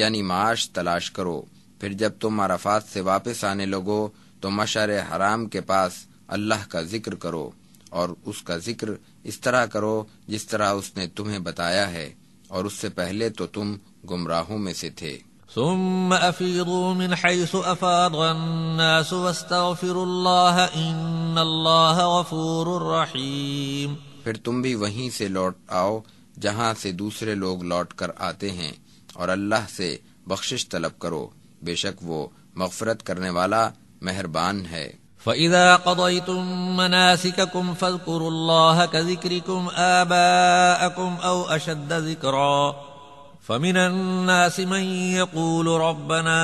یعنی معاش تلاش کرو، پھر جب تم عرفات سے واپس آنے لگو تو مشعر حرام کے پاس اللہ کا ذکر کرو، اور اس کا ذکر اس طرح کرو جس طرح اس نے تمہیں بتایا ہے، اور اس سے پہلے تو تم گمراہوں میں سے تھے۔ ثم افیضوا من حیث افاض الناس واستغفروا اللہ ان اللہ غفور رحیم۔ پھر تم بھی وہیں سے لوٹ آؤ جہاں سے دوسرے لوگ لوٹ کر آتے ہیں، اور اللہ سے بخشش طلب کرو، بے شک وہ مغفرت کرنے والا مہربان ہے۔ فَإِذَا قَضَيْتُم مَّنَاسِكَكُمْ فَاذْكُرُوا اللَّهَ كَذِكْرِكُمْ آبَاءَكُمْ أَوْ أَشَدَّ ذِكْرًا فَمِنَ النَّاسِ مَن يَقُولُ رَبَّنَا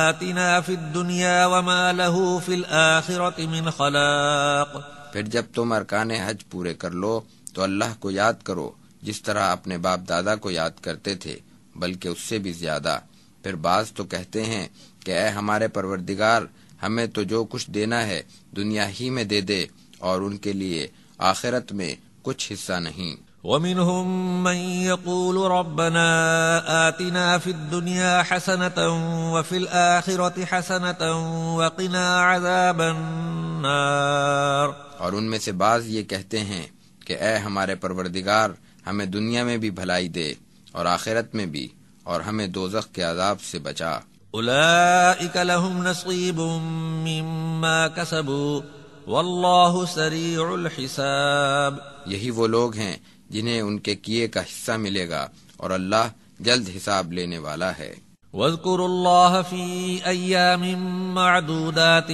آتِنَا فِي الدُّنْيَا وَمَا لَهُ فِي الْآخِرَةِ مِنْ خَلَاقٍ۔ پھر جب تم ارکان حج پورے کر لو تو اللہ کو یاد کرو جس طرح اپنے باپ دادا کو یاد کرتے تھے، بلکہ اس سے بھی زیادہ۔ پھر بعض تو کہتے ہیں کہ اے ہمارے پروردگار، ہمیں تو جو کچھ دینا ہے دنیا ہی میں دے دے، اور ان کے لیے آخرت میں کچھ حصہ نہیں۔ وَمِنْهُمْ مَنْ يَقُولُ رَبَّنَا آتِنَا فِي الدُّنْيَا حَسَنَةً وَفِي الْآخِرَةِ حَسَنَةً وَقِنَا عَذَابَ النَّارِ۔ اور ان میں سے بعض یہ کہتے ہیں کہ اے ہمارے پروردگار، ہمیں دنیا میں بھی بھلائی دے اور آخرت میں بھی، اور ہمیں دوزخ کے عذاب سے بچا۔ أولئك لهم نصيب مما كسبوا والله سريع الحساب۔ یہی وہ لوگ ہیں جنہیں ان کے کیے کا حصہ ملے گا، اور اللہ جلد حساب لینے والا ہے۔ واذكروا الله في أيام معدودات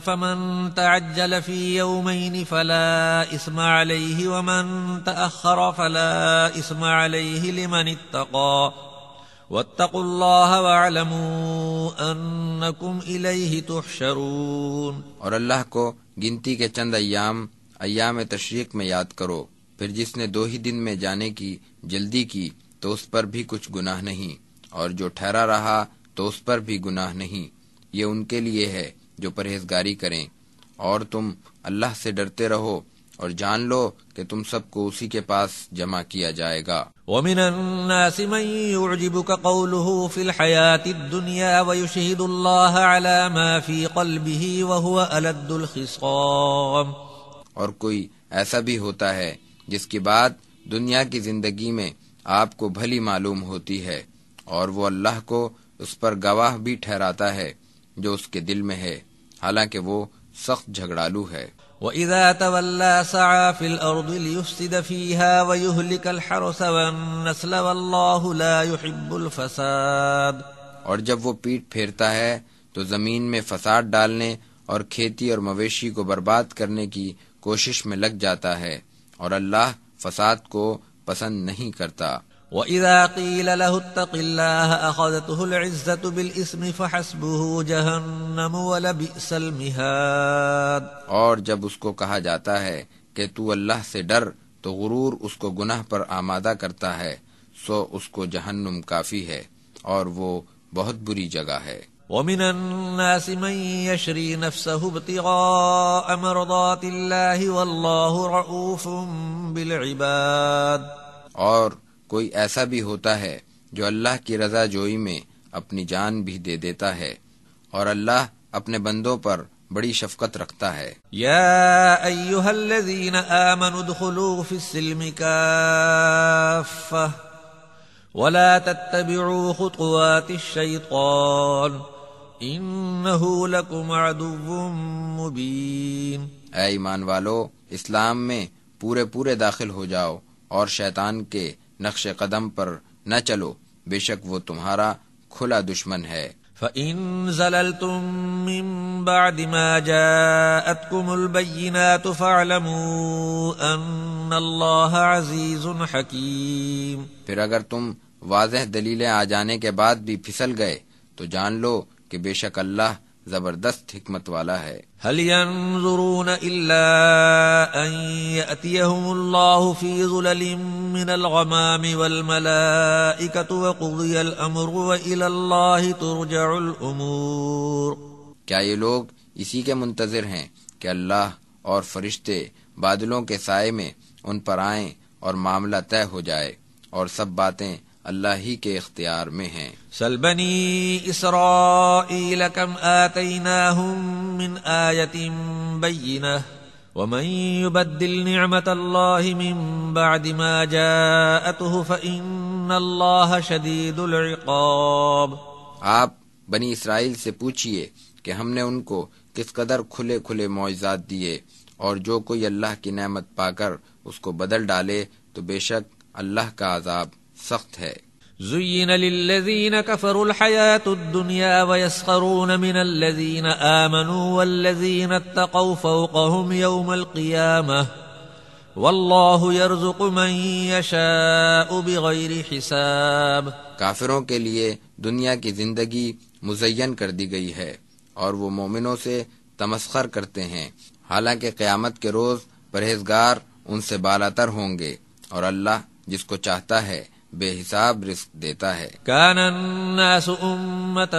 فمن تعجل في يومين فلا إثم عليه ومن تأخر فلا إثم عليه لمن اتقى واتقوا الله واعلموا أنكم إليه تحشرون۔ اور اللہ کو گنتی کے چند ایام تشریق میں یاد کرو، پھر جس نے 2 ہی دن میں جانے کی جلدی کی تو اس پر بھی کچھ گناہ نہیں، اور جو ٹھہرا رہا تو اس پر بھی گناہ نہیں۔ یہ ان کے لیے ہے جو پرہیزگاری کریں، اور تم اللہ سے ڈرتے رہو اور جان لو کہ تم سب کو اسی کے پاس جمع کیا جائے گا۔ وَمِنَ النَّاسِ مَن يُعْجِبُكَ قَوْلُهُ فِي الْحَيَاةِ الدُّنْيَا وَيُشْهِدُ اللَّهَ عَلَى مَا فِي قَلْبِهِ وَهُوَ أَلَدُّ الْخِصَامِ۔ اور کوئی ایسا بھی ہوتا ہے جس کی بات دنیا کی زندگی میں آپ کو بھلی معلوم ہوتی ہے، اور وہ اللہ کو اس پر گواہ بھی ٹھہراتا ہے جو اس کے دل میں ہے، حالانکہ وہ سخت جھگڑالو ہے۔ وَإِذَا تَوَلَّى سَعَى فِي الْأَرْضِ لِيُفْسِدَ فِيهَا وَيُهْلِكَ الْحَرْثَ وَالنَّسْلَ وَاللَّهُ لَا يُحِبُّ الْفَسَادَ۔ اور جب وہ پیٹ پھیرتا ہے تو زمین میں فساد ڈالنے اور کھیتی اور مویشی کو برباد کرنے کی کوشش میں لگ جاتا ہے، اور اللہ فساد کو پسند نہیں کرتا۔ وَإِذَا قِيلَ لَهُ اتَّقِ اللَّهَ أَخَذَتْهُ الْعِزَّةُ بِالْإِثْمِ فَحَسْبُهُ جَهَنَّمُ وَلَبِئْسَ الْمِهَادُ۔ اور جب اس کو کہا جاتا ہے کہ تو اللہ سے ڈر تو غرور اس کو گناہ پر آمادہ کرتا ہے، سو اس کو جہنم کافی ہے، اور وہ بہت بری جگہ ہے۔ وَمِنَ النَّاسِ مَن يَشْرِي نَفْسَهُ ابْتِغَاءَ مَرْضَاتِ اللَّهِ وَاللَّهُ رَءُوفٌ بِالْعِبَادِ۔ اور کوئی ایسا بھی ہوتا ہے جو اللہ کی رضا جوئی میں اپنی جان بھی دے دیتا ہے، اور اللہ اپنے بندوں پر بڑی شفقت رکھتا ہے۔ یا ایھا الذین آمنوا ادخلوا فی السلم کافۃ ولا تتبعوا خطوات الشیطان انہ لکم عدو مبین۔ اے ایمان والو، اسلام میں پورے داخل ہو جاؤ اور شیطان کے نقش قدم پر نہ چلو، بے شک وہ تمہارا کھلا دشمن ہے۔ فَإِن زَلَلْتُم مِّن بَعْدِ مَا جَاءَتْكُمُ الْبَيِّنَاتُ فَاعْلَمُوا أَنَّ اللَّهَ عَزِيزٌ حَكِيمٌ۔ پھر اگر تم واضح دلیلیں آ جانے کے بعد بھی پھسل گئے تو جان لو کہ بے شک اللہ زبردست حکمت والا ہے۔ هل ينظرون إلا أن يأتيهم الله في ظلل من الغمام والملائكة وقضي الأمر وإلى الله ترجع الأمور۔ کیا یہ لوگ اسی کے منتظر ہیں کہ اللہ اور فرشتے بادلوں کے سائے میں ان پر آئیں اور معاملہ طے ہو جائے، اور سب باتیں اللہ ہی کے اختیار میں ہیں۔ سل بنی اسرائیل کم آتیناہم من آیت بینہ ومن یبدل نعمت اللہ من بعد ما جاءته فإن اللہ شدید العقاب۔ آپ بنی اسرائیل سے پوچھئے کہ ہم نے ان کو کس قدر کھلے معجزات دیے، اور جو کوئی اللہ کی نعمت پا کر اس کو بدل ڈالے تو بے شک اللہ کا عذاب سخت ہے۔ زين للذين كفروا الحياة الدنيا ويسخرون من الذين آمنوا والذين اتقوا فوقهم يوم القيامة والله يرزق من يشاء بغير حساب. کافروں کے لیے دنیا کی زندگی مزین کر دی گئی ہے اور وہ مومنوں سے تمسخر کرتے ہیں، حالانکہ قیامت کے روز پرہیزگار ان سے بالاتر ہوں گے اور اللہ جس کو چاہتا ہے بے حساب رزق دیتا ہے. كان الناس أمة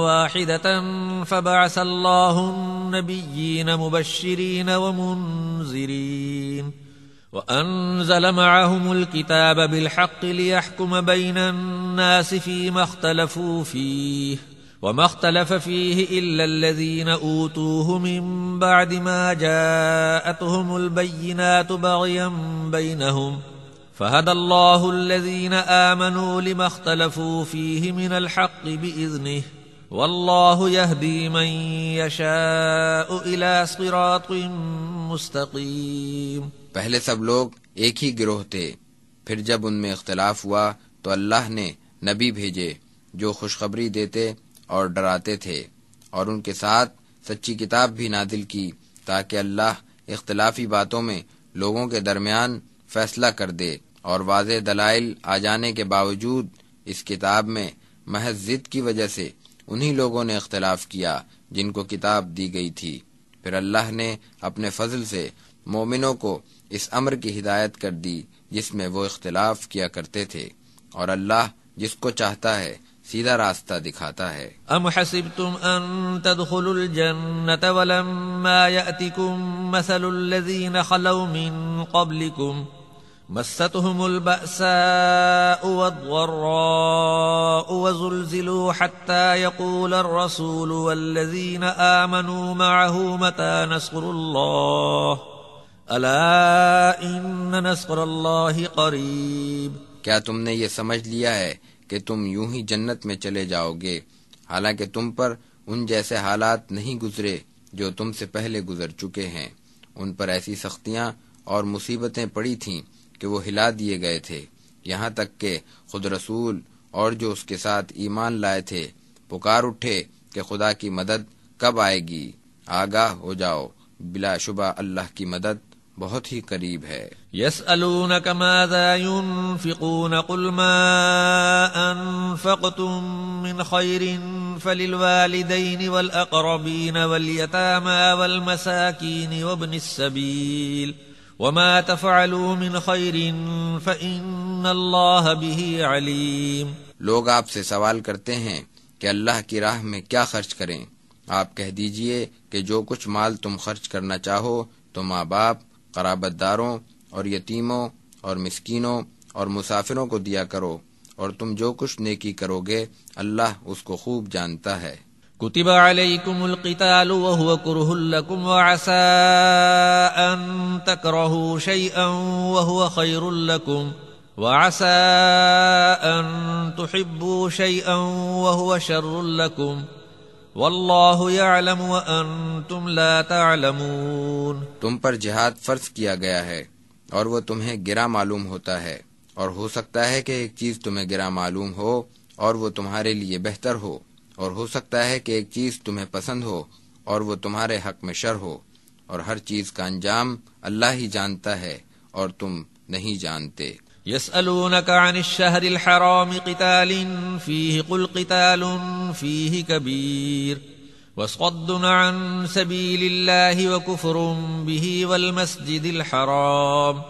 واحدة فبعث الله النبيين مبشرين ومنذرين وأنزل معهم الكتاب بالحق ليحكم بين الناس فيما اختلفوا فيه وما اختلف فيه إلا الذين أوتوه من بعد ما جاءتهم البينات بغيا بينهم فهدى الله الذين آمنوا لما اختلفوا فيه من الحق بإذنه والله يهدي من يشاء إلى صراط مستقيم. پہلے سب لوگ ایک ہی گروہ تھے، پھر جب ان میں اختلاف ہوا تو اللہ نے نبی بھیجے جو خوشخبری دیتے اور ڈراتے تھے، اور ان کے ساتھ سچی کتاب بھی نازل کی تاکہ اللہ اختلافی باتوں میں لوگوں کے درمیان فیصلہ کر دے. اور واضح دلائل آ جانے کے باوجود اس کتاب میں محض ضد کی وجہ سے انہی لوگوں نے اختلاف کیا جن کو کتاب دی گئی تھی. پھر اللہ نے اپنے فضل سے مومنوں کو اس امر کی ہدایت کر دی جس میں وہ اختلاف کیا کرتے تھے، اور اللہ جس کو چاہتا ہے سیدھا راستہ دکھاتا ہے. ام حسبتم ان تدخلوا الجنة ولما يأتكم مثل الذين خلوا من قبلكم مستهم البأساء والضراء وزلزلوا حتى يقول الرسول والذين آمنوا معه متى نصر الله ألا إن نصر الله قريب. کیا تم نے یہ سمجھ لیا ہے کہ تم یوں ہی جنت میں چلے جاؤ گے، حالانکہ تم پر ان جیسے حالات نہیں گزرے جو تم سے پہلے گزر چکے ہیں. ان پر ایسی سختیاں اور مصیبتیں پڑی تھیں کہ وہ ہلا دیے گئے تھے، یہاں تک کہ خود رسول اور جو اس کے ساتھ ایمان لائے تھے پکار اٹھے کہ خدا کی مدد کب آئے گی. آگاہ ہو جاؤ، بلا شبہ اللہ کی مدد بہت ہی قریب ہے. يسألونك ماذا ينفقون قل ما أنفقتم من خير فللوالدين والأقربين واليتامى والمساكين وابن السبيل وما تفعلوا من خير فإن الله به عليم. لوگ آپ سے سوال کرتے ہیں کہ اللہ کی راہ میں کیا خرچ کریں. آپ کہہ دیجئے کہ جو کچھ مال تم خرچ کرنا چاہو تو ماں باپ، قرابت داروں اور یتیموں اور مسکینوں اور مسافروں کو دیا کرو، اور تم جو کچھ نیکی کرو گے اللہ اس کو خوب جانتا ہے. كتب عليكم القتال وهو كره لكم وعسى أن تكرهوا شيئا وهو خير لكم وعسى أن تحبوا شيئا وهو شر لكم والله يعلم وأنتم لا تعلمون. تم پر جہاد فرض کیا گیا ہے اور وہ تمہیں گرا معلوم ہوتا ہے، اور ہو سکتا ہے کہ ایک چیز تمہیں گرا معلوم ہو اور وہ تمہارے لیے بہتر ہو، اور ہو سکتا ہے کہ ایک چیز تمہیں پسند ہو اور وہ تمہارے حق میں شر ہو، اور ہر چیز کا انجام اللہ ہی جانتا ہے اور تم نہیں جانتے. يسألونك عن الشهر الحرام قتال فيه قل قتال فيه كبير وصد عن سبيل الله وكفر به والمسجد الحرام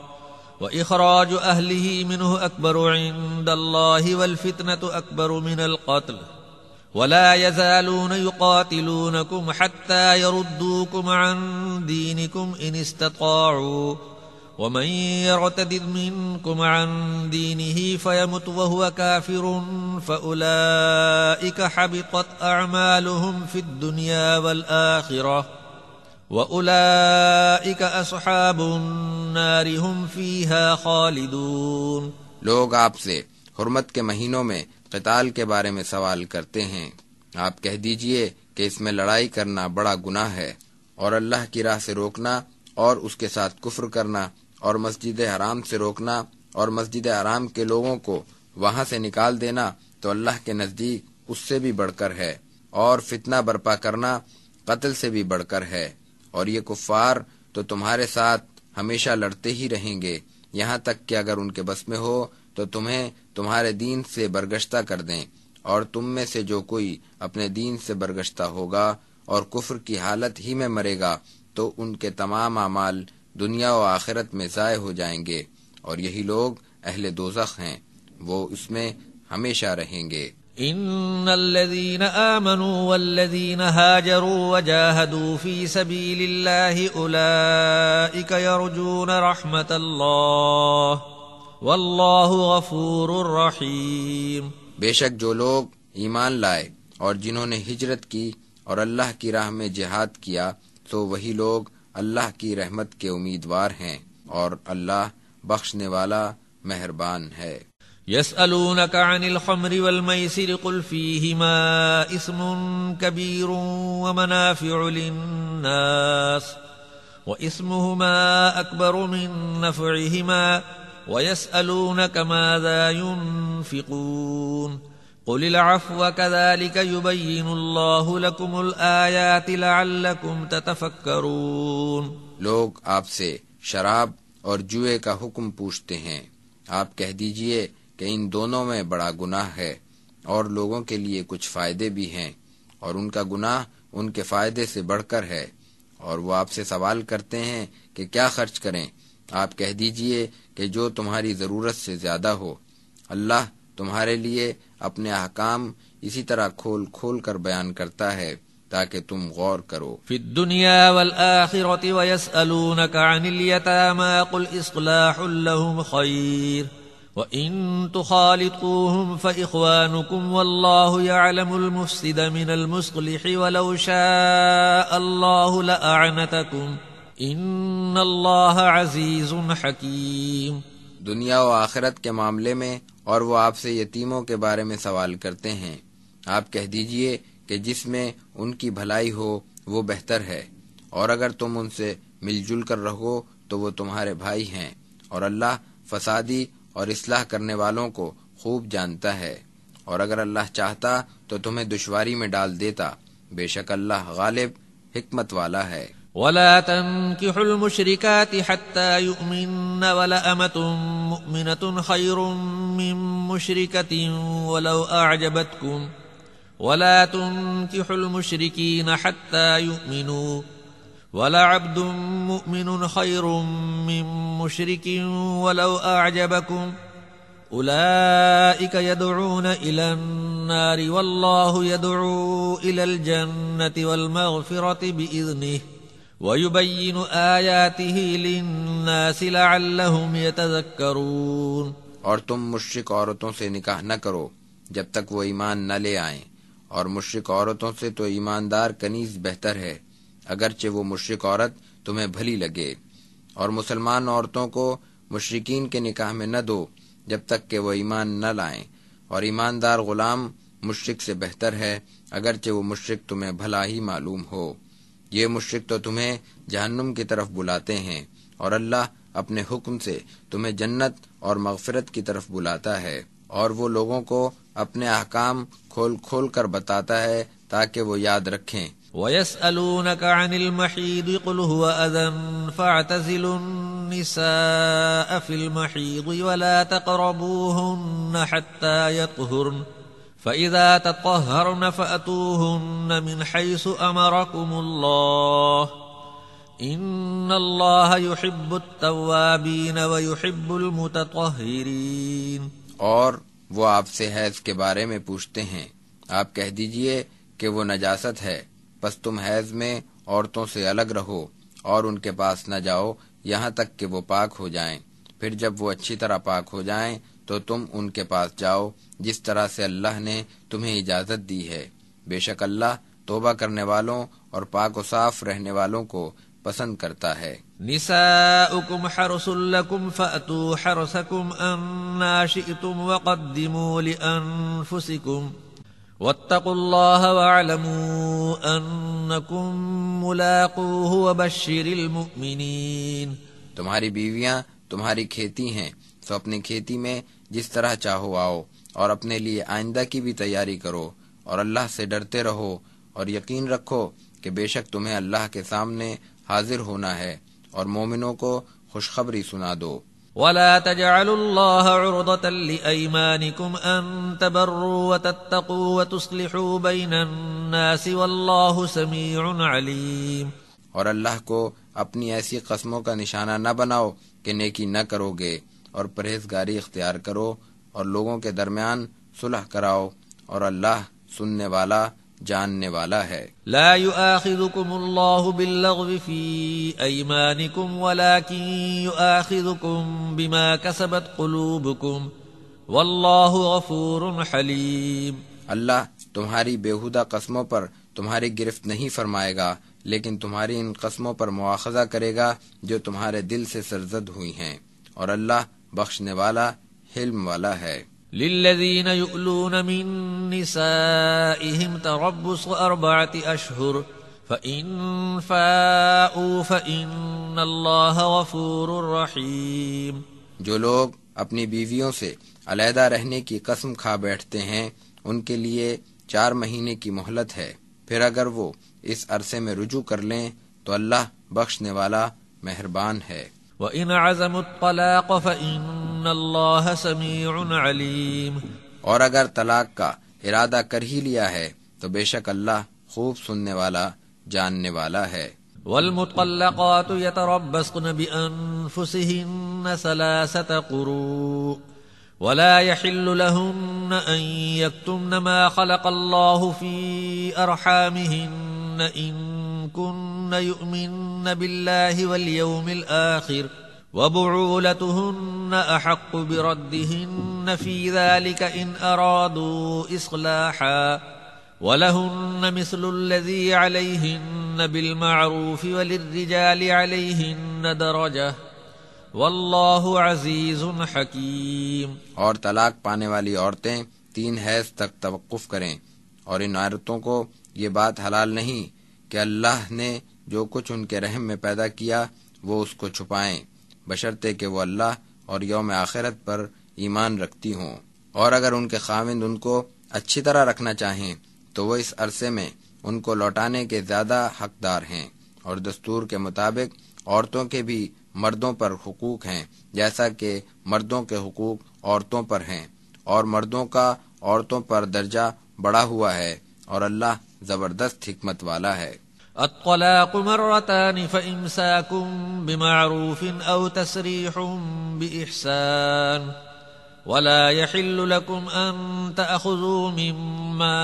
وإخراج أهله منه أكبر عند الله والفتنة أكبر من القتل ولا يزالون يقاتلونكم حتى يردوكم عن دينكم إن استطاعوا ومن يرتد منكم عن دينه فيمت وهو كافر فأولئك حبطت أعمالهم في الدنيا والآخرة وأولئك أصحاب النار هم فيها خالدون. لوگ آپ سے حرمت کے مہینوں میں قتال کے بارے میں سوال کرتے ہیں. آپ کہہ دیجئے کہ اس میں لڑائی کرنا بڑا گناہ ہے، اور اللہ کی راہ سے روکنا اور اس کے ساتھ کفر کرنا اور مسجد حرام سے روکنا اور مسجد حرام کے لوگوں کو وہاں سے نکال دینا تو اللہ کے نزدیک اس سے بھی بڑھ کر ہے، اور فتنہ برپا کرنا قتل سے بھی بڑھ کر ہے، اور یہ کفار تو تمہارے ساتھ ہمیشہ لڑتے ہی رہیں گے، یہاں تک کہ اگر ان کے بس میں ہو تو تمہیں تمہارے دین سے برگشتہ کر دیں، اور تم میں سے جو کوئی اپنے دین سے برگشتہ ہوگا اور کفر کی حالت ہی میں مرے گا تو ان کے تمام اعمال دنیا و آخرت میں ضائع ہو جائیں گے، اور یہی لوگ اہل دوزخ ہیں، وہ اس میں ہمیشہ رہیں گے۔ ان الذين آمنوا والذين هاجروا وجاهدوا في سبيل الله اولئك يرجون رحمة الله والله غفور رحيم۔ بے شک جو لوگ ایمان لائے اور جنہوں نے ہجرت کی اور اللہ کی راہ میں جہاد کیا تو وہی لوگ اللہ کی رحمت کے امیدوار ہیں، اور اللہ بخشنے والا مہربان ہے۔ يسألونك عن الخمر والميسر قل فيهما اسم كبير ومنافع للناس واسمهما أكبر من نفعهما ويسألونك ماذا ينفقون قل العفو كذلك يبين الله لكم الآيات لعلكم تتفكرون۔ لوگ آپ سے شراب اور جوئے کا حکم پوچھتے ہیں، آپ کہہ دیجئے کہ ان دونوں میں بڑا گناہ ہے، اور لوگوں کے لیے کچھ فائدے بھی ہیں، اور ان کا گناہ ان کے فائدے سے بڑھ کر ہے، اور وہ آپ سے سوال کرتے ہیں کہ کیا خرچ کریں، آپ کہہ دیجئے کہ جو تمہاری ضرورت سے زیادہ ہو۔ اللہ تمہارے لیے اپنے احکام اسی طرح کھول کھول کر بیان کرتا ہے تاکہ تم غور کرو۔ فی الدنیا والآخرة ويسألونك عن اليتامى قل إصلاح لهم خير وإن تخالطوهم فإخوانكم والله يعلم المفسد من المصلح ولو شاء الله لأعنتكم إن الله عزيز حكيم۔ دنیا و آخرت کے معاملے میں اور وہ آپ سے یتیموں کے بارے میں سوال کرتے ہیں، آپ کہہ دیجئے کہ جس میں ان کی بھلائی ہو وہ بہتر ہے، اور اگر تم ان سے مل جل کر رہو تو وہ تمہارے بھائی ہیں، اور اللہ فسادی اور اصلاح کرنے والوں کو خوب جانتا ہے، اور اگر اللہ چاہتا تو تمہیں دشواری میں ڈال دیتا، بے شک اللہ غالب حکمت والا ہے۔ ولا تنكحوا المشركات حتى يؤمن ولأمة مؤمنة خير من مشركة ولو أعجبتكم ولا تنكحوا المشركين حتى يؤمنوا ولعبد مؤمن خير من مشرك ولو أعجبكم أولئك يدعون إلى النار والله يدعو إلى الجنة والمغفرة بإذنه وَيُبَيِّنُ آيَاتِهِ لِلنَّاسِ لَعَلَّهُمْ يَتَذَكَّرُونَ۔ اور تم مشرک عورتوں سے نکاح نہ کرو جب تک وہ ایمان نہ لے آئیں، اور مشرک عورتوں سے تو ایماندار کنیز بہتر ہے، اگرچہ وہ مشرک عورت تمہیں بھلی لگے، اور مسلمان عورتوں کو مشرکین کے نکاح میں نہ دو جب تک کہ وہ ایمان نہ لائیں، اور ایماندار غلام مشرک سے بہتر ہے اگرچہ وہ مشرک تمہیں بھلا ہی معلوم ہو۔ یہ مشرک تو تمہیں جہنم کی طرف بلاتے ہیں، اور اللہ اپنے حکم سے تمہیں جنت اور مغفرت کی طرف بلاتا ہے، اور وہ لوگوں کو اپنے احکام کھول کھول کر بتاتا ہے تاکہ وہ یاد رکھیں۔ وَيَسْأَلُونَكَ عَنِ الْمَحِيضِ قُلْ هُوَ أَذًى فَاعْتَزِلُوا النِّسَاءَ فِي الْمَحِيضِ وَلَا تَقْرَبُوهُنَّ حَتَّى يَطْهُرْنَ فَإِذَا تَطَهَّرْنَ فَأْتُوهُنَّ مِنْ حَيْثُ أَمَرَكُمُ اللَّهُ إِنَّ اللَّهَ يُحِبُّ التَّوَّابِينَ وَيُحِبُّ الْمُتَطَهِّرِينَ۔ اور وہ آپ سے حیض کے بارے میں پوچھتے ہیں، آپ کہہ دیجئے کہ وہ نجاست ہے، پس تم حیض میں عورتوں سے الگ رہو اور ان کے پاس نہ جاؤ یہاں تک کہ وہ پاک ہو جائیں، پھر جب وہ اچھی طرح پاک ہو جائیں تو تم ان کے پاس جاؤ جس طرح سے اللہ نے تمہیں اجازت دی ہے، بے شک اللہ توبہ کرنے والوں اور پاک و صاف رہنے والوں کو پسند کرتا ہے۔ نساؤکم حرث لکم فأتوا حرثکم انا شئتم وقدموا لأنفسکم واتقوا اللہ واعلموا انکم ملاقوہ وبشر المؤمنین۔ تمہاری بیویاں تمہاری کھیتی ہیں، سو اپنی کھیتی میں جس طرح چاہو آؤ، اور اپنے لیے آئندہ کی بھی تیاری کرو، اور اللہ سے ڈرتے رہو، اور یقین رکھو کہ بے شک تمہیں اللہ کے سامنے حاضر ہونا ہے، اور مومنوں کو خوشخبری سنا دو۔ ولا تجعلوا الله عرضة لأيمانكم أن تبروا وتتقوا وتصلحوا بين الناس والله سميع عليم۔ اور اللہ کو اپنی ایسی قسموں کا نشانہ نہ بناؤ کہ نیکی نہ کرو گے، اور پرہیزگاری اختیار کرو اور لوگوں کے درمیان صلح کراؤ، اور اللہ سننے والا جاننے والا ہے۔ لا يؤاخذكم الله باللغو في أيمانكم ولكن يؤاخذكم بما كسبت قلوبكم والله غفور حليم۔ اللہ تمہاری بیہودہ قسموں پر تمہاری گرفت نہیں فرمائے گا، لیکن تمہاری ان قسموں پر مواخذہ کرے گا جو تمہارے دل سے سرزد ہوئی ہیں، اور اللہ بخشنے والا حلم والا ہے۔ للذين يؤلون من نسائهم تربص 4 أشهر فإن فاءوا فإن الله غفور رحيم۔ جو لوگ اپنی بیویوں سے علیحدہ رہنے کی قسم کھا بیٹھتے ہیں ان کے لیے 4 مہینے کی مہلت ہے، پھر اگر وہ اس عرصے میں رجوع کر لیں تو اللہ بخشنے والا مہربان ہے۔ وَإِنْ عَزَمُوا الطَّلَاقَ فَإِنَّ اللَّهَ سَمِيعٌ عَلِيمٌ۔ اور اگر طلاق کا ارادہ کر ہی لیا ہے تو بے شک اللہ خوب سننے والا جاننے والا ہے۔ وَالْمُطَلَّقَاتُ يَتَرَبَّصْنَ بِأَنفُسِهِنَّ 3 قُرُوءٍ ولا يحل لهن أن يكتمن ما خلق الله في أرحامهن إن كن يؤمن بالله واليوم الآخر وبعولتهن أحق بردهن في ذلك إن أرادوا إصلاحا ولهن مثل الذي عليهن بالمعروف وللرجال عليهن درجة واللہ عزیز حکیم۔ اور طلاق پانے والی عورتیں 3 حیض تک توقف کریں، اور ان عورتوں کو یہ بات حلال نہیں کہ اللہ نے جو کچھ ان کے رحم میں پیدا کیا وہ اس کو چھپائیں، بشرطے کہ وہ اللہ اور یوم آخرت پر ایمان رکھتی ہوں۔ اور اگر ان کے خاوند ان کو اچھی طرح رکھنا چاہیں تو وہ اس عرصے میں ان کو لوٹانے کے زیادہ حقدار ہیں، اور دستور کے مطابق عورتوں کے بھی مردوں پر حقوق ہیں جیسا کہ مردوں کے حقوق عورتوں پر ہیں، اور مردوں کا عورتوں پر درجہ بڑھا ہوا ہے، اور اللہ زبردست حکمت والا ہے۔ الطلاق مرتان فإمساكم بمعروف أو تسريح بإحسان ولا يحل لكم أن تأخذوا مما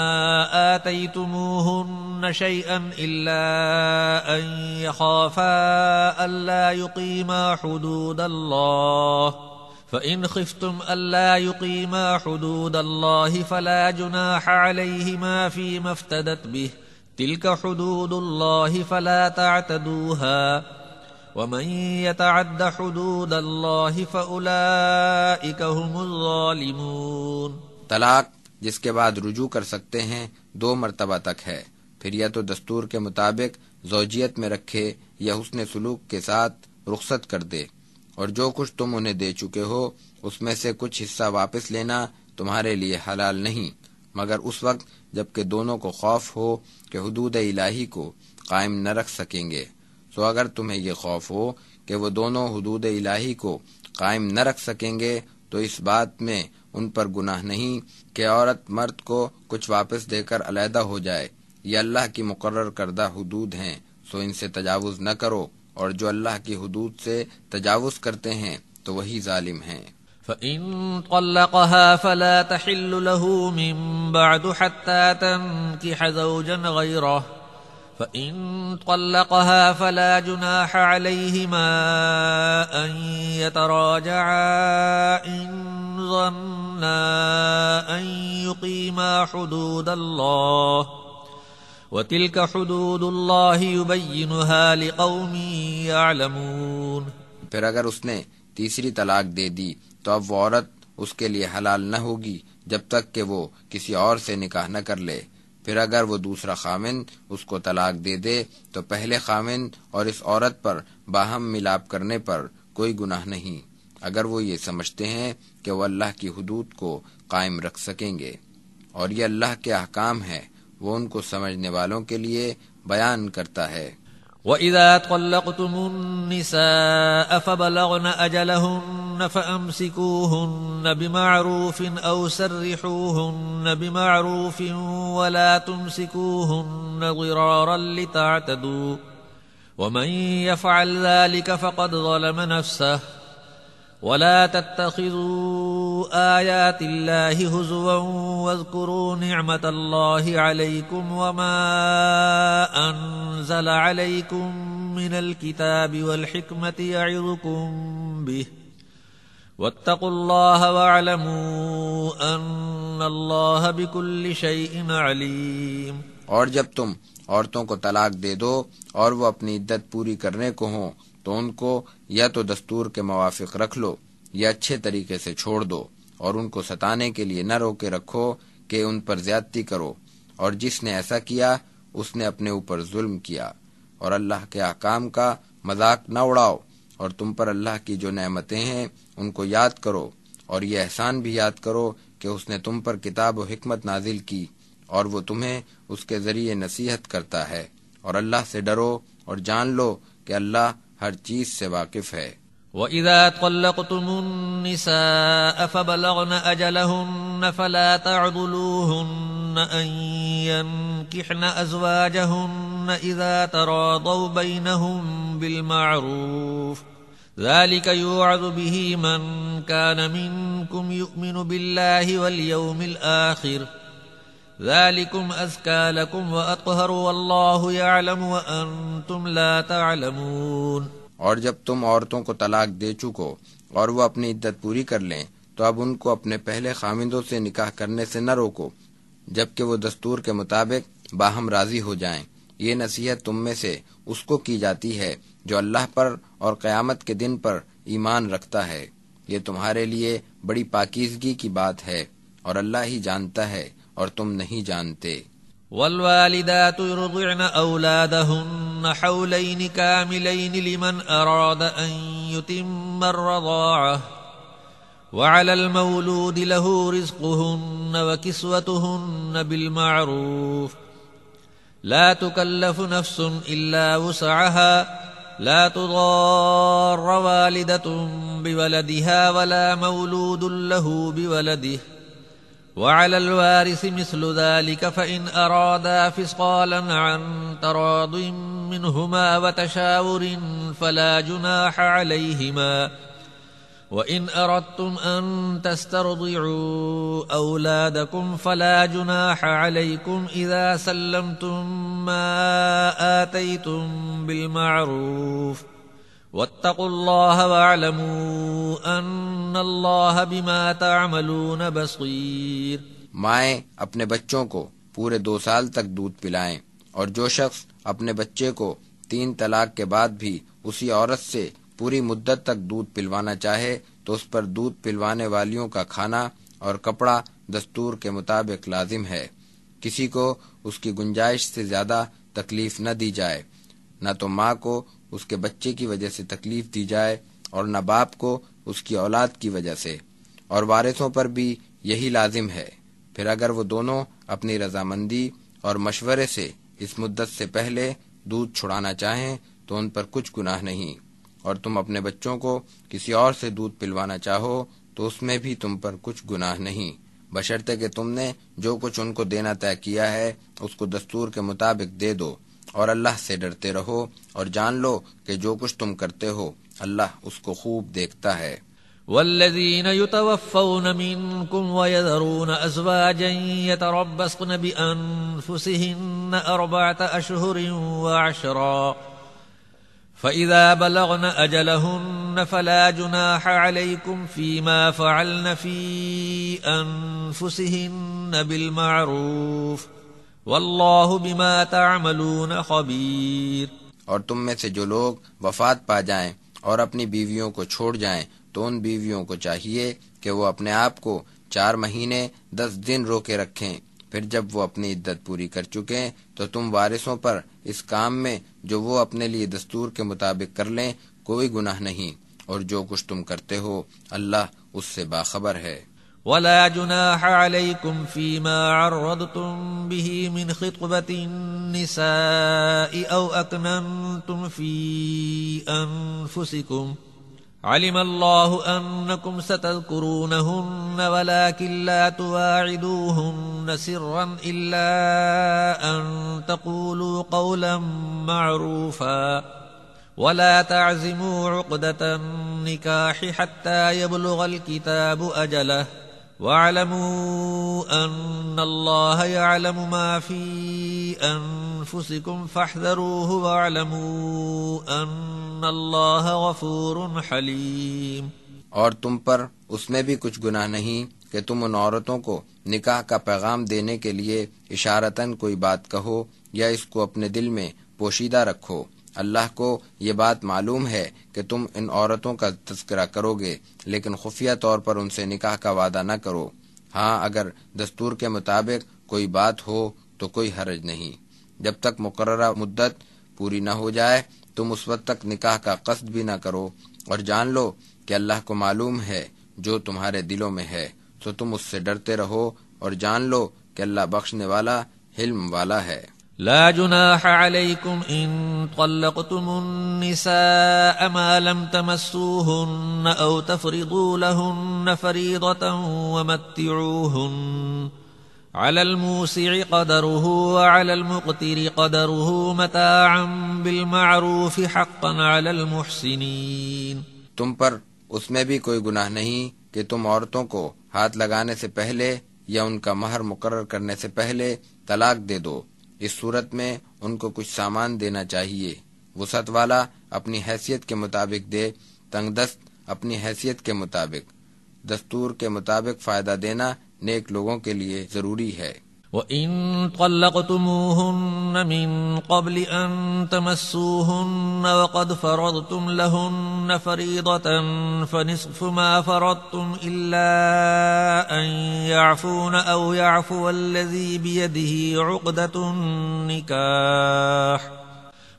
آتيتموهن شيئا إلا أن يخافا ألا يقيما حدود الله فإن خفتم ألا يقيما حدود الله فلا جناح عليهما فيما افتدت به تلك حدود الله فلا تعتدوها ومن يتعد حدود الله فأولئك هم الظالمون۔ طلاق جس کے بعد رجوع کر سکتے ہیں 2 مرتبہ تک ہے، پھر یا تو دستور کے مطابق زوجیت میں رکھے یا حسن سلوک کے ساتھ رخصت کر دے، اور جو کچھ تم انہیں دے چکے ہو اس میں سے کچھ حصہ واپس لینا تمہارے لیے حلال نہیں، مگر اس وقت جبکہ دونوں کو خوف ہو کہ حدود الہی کو قائم نہ رکھ سکیں گے۔ سو اگر تمہیں یہ خوف ہو کہ وہ دونوں حدود الہی کو قائم نہ رکھ سکیں گے تو اس بات میں ان پر گناہ نہیں کہ عورت مرد کو کچھ واپس دے کر علیحدہ ہو جائے، یہ اللہ کی مقرر کردہ حدود ہیں، سو ان سے تجاوز نہ کرو، اور جو اللہ کی حدود سے تجاوز کرتے ہیں تو وہی ظالم ہیں۔ فَإِن طَلَّقَهَا فَلَا تَحِلُّ لَهُ مِن بَعْدُ حَتَّى تَنكِحَ زَوْجًا غَيْرَهُ فَإِن طَلَّقَهَا فَلَا جُنَاحَ عَلَيْهِمَا أَن يَتَرَاجَعَا إِن ظَنَّا أَن يُقِيمَا حُدُودَ اللَّهِ وَتِلْكَ حُدُودُ اللَّهِ يُبَيِّنُهَا لِقَوْمٍ يَعْلَمُونَ۔ پھر اگر اس نے تیسری طلاق دے دی تو اب وہ عورت اس کے لیے حلال نہ ہوگی جب تک کہ وہ کسی اور سے نکاح نہ کر لے، پھر اگر وہ دوسرا خاوند اس کو طلاق دے دے تو پہلے خاوند اور اس عورت پر باہم ملاپ کرنے پر کوئی گناہ نہیں، اگر وہ یہ سمجھتے ہیں کہ وہ اللہ کی حدود کو قائم رکھ سکیں گے، اور یہ اللہ کے احکام ہے، وہ ان کو سمجھنے والوں کے لیے بیان کرتا ہے۔ وَإِذَا طَلَّقْتُمُ النِّسَاءَ فَبَلَغْنَ أَجَلَهُنَّ فَأَمْسِكُوهُنَّ بِمَعْرُوفٍ أَوْ سَرِّحُوهُنَّ بِمَعْرُوفٍ وَلَا تُمْسِكُوهُنَّ ضِرَارًا لِتَعْتَدُوا وَمَنْ يَفْعَلْ ذَلِكَ فَقَدْ ظَلَمَ نَفْسَهُ وَلَا تَتَّخِذُوا آيَاتِ اللَّهِ هُزُوًا وَاذْكُرُوا نِعْمَةَ اللَّهِ عَلَيْكُمْ وَمَا أَنزَلَ عَلَيْكُمْ مِنَ الْكِتَابِ وَالْحِكْمَةِ يَعِظُكُمْ بِهِ وَاتَّقُوا اللَّهَ وَاعْلَمُوا أَنَّ اللَّهَ بِكُلِّ شَيْءٍ عَلِيمٌ۔ اور جب تم عورتوں کو طلاق دے دو اور وہ اپنی عدت پوری کرنے کو ہوں تو ان کو یا تو دستور کے موافق رکھ لو یا اچھے طریقے سے چھوڑ دو، اور ان کو ستانے کے لیے نہ روکے رکھو کہ ان پر زیادتی کرو، اور جس نے ایسا کیا اس نے اپنے اوپر ظلم کیا۔ اور اللہ کے احکام کا مذاق نہ اڑاؤ، اور تم پر اللہ کی جو نعمتیں ہیں ان کو یاد کرو، اور یہ احسان بھی یاد کرو کہ اس نے تم پر کتاب و حکمت نازل کی، اور وہ تمہیں اس کے ذریعے نصیحت کرتا ہے۔ اور اللہ سے ڈرو اور جان لو کہ اللہ ہر چیز سے واقف ہے۔ وَإِذَا طَلَّقْتُمُ النِّسَاءَ فَبَلَغْنَ أَجَلَهُنَّ فَلَا تَعْضُلُوهُنَّ أَن يَنكِحْنَ أَزْوَاجَهُنَّ إِذَا تَرَاضَوْا بَيْنَهُم بِالْمَعْرُوفِ ذَلِكَ يُوعَظُ بِهِ مَن كَانَ مِنكُمْ يُؤْمِنُ بِاللَّهِ وَالْيَوْمِ الْآخِرِ ذَلِكُمْ أَزْكَىٰ لَكُمْ وَأَطْهَرُ وَاللَّهُ يَعْلَمُ وَأَنتُمْ لَا تَعْلَمُونَ۔ اور جب تم عورتوں کو طلاق دے چکو اور وہ اپنی عدت پوری کر لیں تو اب ان کو اپنے پہلے خامندوں سے نکاح کرنے سے نہ روکو جبکہ وہ دستور کے مطابق باہم راضی ہو جائیں۔ یہ نصیحت تم میں سے اس کو کی جاتی ہے جو اللہ پر اور قیامت کے دن پر ایمان رکھتا ہے۔ یہ تمہارے لیے بڑی پاکیزگی کی بات ہے، اور اللہ ہی جانتا ہے اور تم نہیں جانتے۔ والوالدات يرضعن أولادهن حولين كاملين لمن أراد أن يتم الرضاعة وعلى المولود له رزقهن وكسوتهن بالمعروف لا تكلف نفس إلا وسعها لا تضار والدة بولدها ولا مولود له بولده وعلى الوارث مثل ذلك فإن أرادا فصالا عن تراض منهما وتشاور فلا جناح عليهما وإن أردتم أن تسترضعوا أولادكم فلا جناح عليكم إذا سلمتم ما آتيتم بالمعروف واتقوا الله واعلموا ان اللہ بما تعملون بصیر۔ مائیں اپنے بچوں کو پورے 2 سال تک دودھ پلائیں، اور جو شخص اپنے بچے کو 3 طلاق کے بعد بھی اسی عورت سے پوری مدت تک دودھ پلوانا چاہے تو اس پر دودھ پلوانے والیوں کا کھانا اور کپڑا دستور کے مطابق لازم ہے۔ کسی کو اس کی گنجائش سے زیادہ تکلیف نہ دی جائے، نہ تو ماں کو اس کے بچے کی وجہ سے تکلیف دی جائے اور نہ باپ کو اس کی اولاد کی وجہ سے، اور وارثوں پر بھی یہی لازم ہے۔ پھر اگر وہ دونوں اپنی رضامندی اور مشورے سے اس مدت سے پہلے دودھ چھڑانا چاہیں تو ان پر کچھ گناہ نہیں، اور تم اپنے بچوں کو کسی اور سے دودھ پلوانا چاہو تو اس میں بھی تم پر کچھ گناہ نہیں، بشرطے کہ تم نے جو کچھ ان کو دینا طے کیا ہے اس کو دستور کے مطابق دے دو، اور اللہ سے ڈرتے رہو اور جان لو کہ جو کچھ تم کرتے ہو اللہ اس کو خوب دیکھتا ہے۔ والذین یتوفون منکم ویذرون ازواجا یتربصن بانفسہن 4 اشہر وعشرا فإذا بلغن أجلهن فلا جناح عليكم فيما فعلن في أنفسهن بالمعروف واللہ بما تعملون خبیر۔ اور تم میں سے جو لوگ وفات پا جائیں اور اپنی بیویوں کو چھوڑ جائیں تو ان بیویوں کو چاہیے کہ وہ اپنے آپ کو 4 مہینے 10 دن روکے رکھیں، پھر جب وہ اپنی عدت پوری کر چکیں تو تم وارثوں پر اس کام میں جو وہ اپنے لیے دستور کے مطابق کر لیں کوئی گناہ نہیں، اور جو کچھ تم کرتے ہو اللہ اس سے باخبر ہے۔ ولا جناح عليكم فيما عرضتم به من خطبة النساء أو أكننتم في أنفسكم علم الله أنكم ستذكرونهن ولكن لا تواعدوهن سرا إلا أن تقولوا قولا معروفا ولا تعزموا عقدة النكاح حتى يبلغ الكتاب أجله واعلموا أن الله يعلم ما في أنفسكم فاحذروه واعلموا أن الله غفور حليم۔ اور تم پر اس میں بھی کچھ گناہ نہیں کہ تم ان عورتوں کو نکاح کا پیغام دینے کے لیے اشارتاً کوئی بات کہو یا اس کو اپنے دل میں پوشیدہ رکھو۔ اللہ کو یہ بات معلوم ہے کہ تم ان عورتوں کا تذکرہ کرو گے، لیکن خفیہ طور پر ان سے نکاح کا وعدہ نہ کرو۔ ہاں اگر دستور کے مطابق کوئی بات ہو تو کوئی حرج نہیں۔ جب تک مقررہ مدت پوری نہ ہو جائے تم اس وقت تک نکاح کا قصد بھی نہ کرو، اور جان لو کہ اللہ کو معلوم ہے جو تمہارے دلوں میں ہے، تو تم اس سے ڈرتے رہو اور جان لو کہ اللہ بخشنے والا حلم والا ہے۔ لا جناح عليكم إن طلقتم النساء ما لم تمسوهن أو تفرضوا لهن فريضة ومتعوهن على الموسع قدره وعلى المقتر قدره متاعا بالمعروف حقا على المحسنين۔ تم پر اس میں بھی کوئی گناہ نہیں کہ تم عورتوں کو ہاتھ لگانے سے پہلے یا ان کا مہر مقرر کرنے سے پہلے طلاق دے دو۔ اس صورت میں ان کو کچھ سامان دینا چاہیے۔ وسعت والا اپنی حیثیت کے مطابق دے، تنگ دست اپنی حیثیت کے مطابق۔ دستور کے مطابق فائدہ دینا نیک لوگوں کے لیے ضروری ہے۔ وَإِن طَلَّقْتُمُوهُنَّ مِن قَبْلِ أَن تَمَسُّوهُنَّ وَقَدْ فَرَضْتُمْ لَهُنَّ فَرِيضَةً فَنِصْفُ مَا فَرَضْتُمْ إِلَّا أَن يَعْفُونَ أَوْ يَعْفُوَ الَّذِي بِيَدِهِ عُقْدَةُ النِّكَاحِ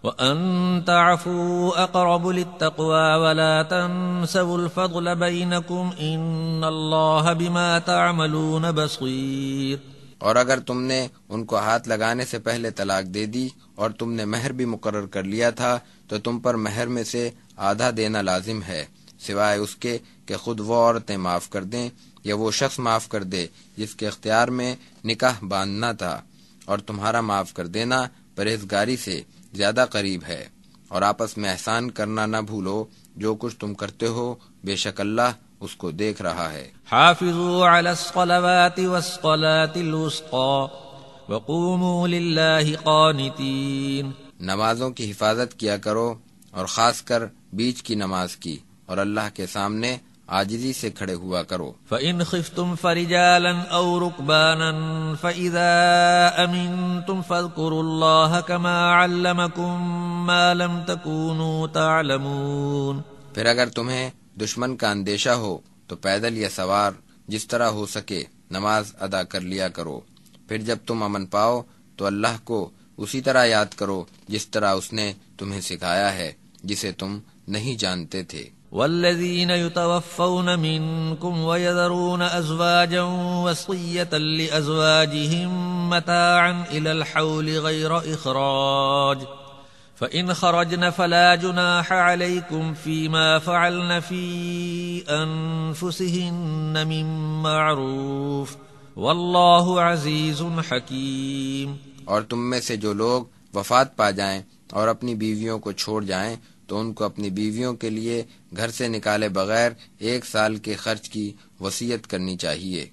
وَأَن تَعْفُوا أَقْرَبُ لِلتَّقْوَى وَلَا تَنسَوُا الْفَضْلَ بَيْنَكُمْ إِنَّ اللَّهَ بِمَا تَعْمَلُونَ بَصِيرٌ۔ اور اگر تم نے ان کو ہاتھ لگانے سے پہلے طلاق دے دی اور تم نے مہر بھی مقرر کر لیا تھا تو تم پر مہر میں سے آدھا دینا لازم ہے، سوائے اس کے کہ خود وہ عورتیں معاف کر دیں یا وہ شخص معاف کر دے جس کے اختیار میں نکاح باندھنا تھا، اور تمہارا معاف کر دینا پرہیزگاری سے زیادہ قریب ہے۔ اور آپس میں احسان کرنا نہ بھولو، جو کچھ تم کرتے ہو بے شک اللہ اس کو دیکھ رہا ہے۔ حافظوا على الصلوات والصلاة الوسطى وقوموا لله قانتين۔ نمازوں کی حفاظت کیا کرو اور خاص کر بیچ کی نماز کی، اور اللہ کے سامنے عاجزی سے کھڑے ہوا کرو۔ فَإِنْ خِفْتُمْ فَرِجَالًا أَوْ رُكْبَانًا فَإِذَا أَمِنْتُمْ فَاذْكُرُوا اللَّهَ كَمَا عَلَّمَكُمْ مَا لَمْ تَكُونُوا تَعْلَمُونَ۔ پھر اگر تمہیں دشمن کا اندیشہ ہو تو پیدل یا سوار جس طرح ہو سکے نماز ادا کر لیا کرو۔ پھر جب تم امن پاؤ تو اللہ کو اسی طرح یاد کرو جس طرح اس نے تمہیں سکھایا ہے جسے تم نہیں جانتے تھے۔ والذین یتوفون منکم ویذرون ازواجا وصیۃ لازواجہم متاعا الی الحول غیر اخراج فَإِنْ خَرَجْنَ فَلَا جُنَاحَ عَلَيْكُمْ فِي مَا فَعَلْنَ فِي أَنفُسِهِنَّ مِن مَّعْرُوفٍ وَاللَّهُ عَزِيزٌ حَكِيمٌ۔ اور تم میں سے جو لوگ وفات پا جائیں اور اپنی بیویوں کو چھوڑ جائیں تو ان کو اپنی بیویوں کے لیے گھر سے نکالے بغیر 1 سال کے خرچ کی وصیت کرنی چاہیے۔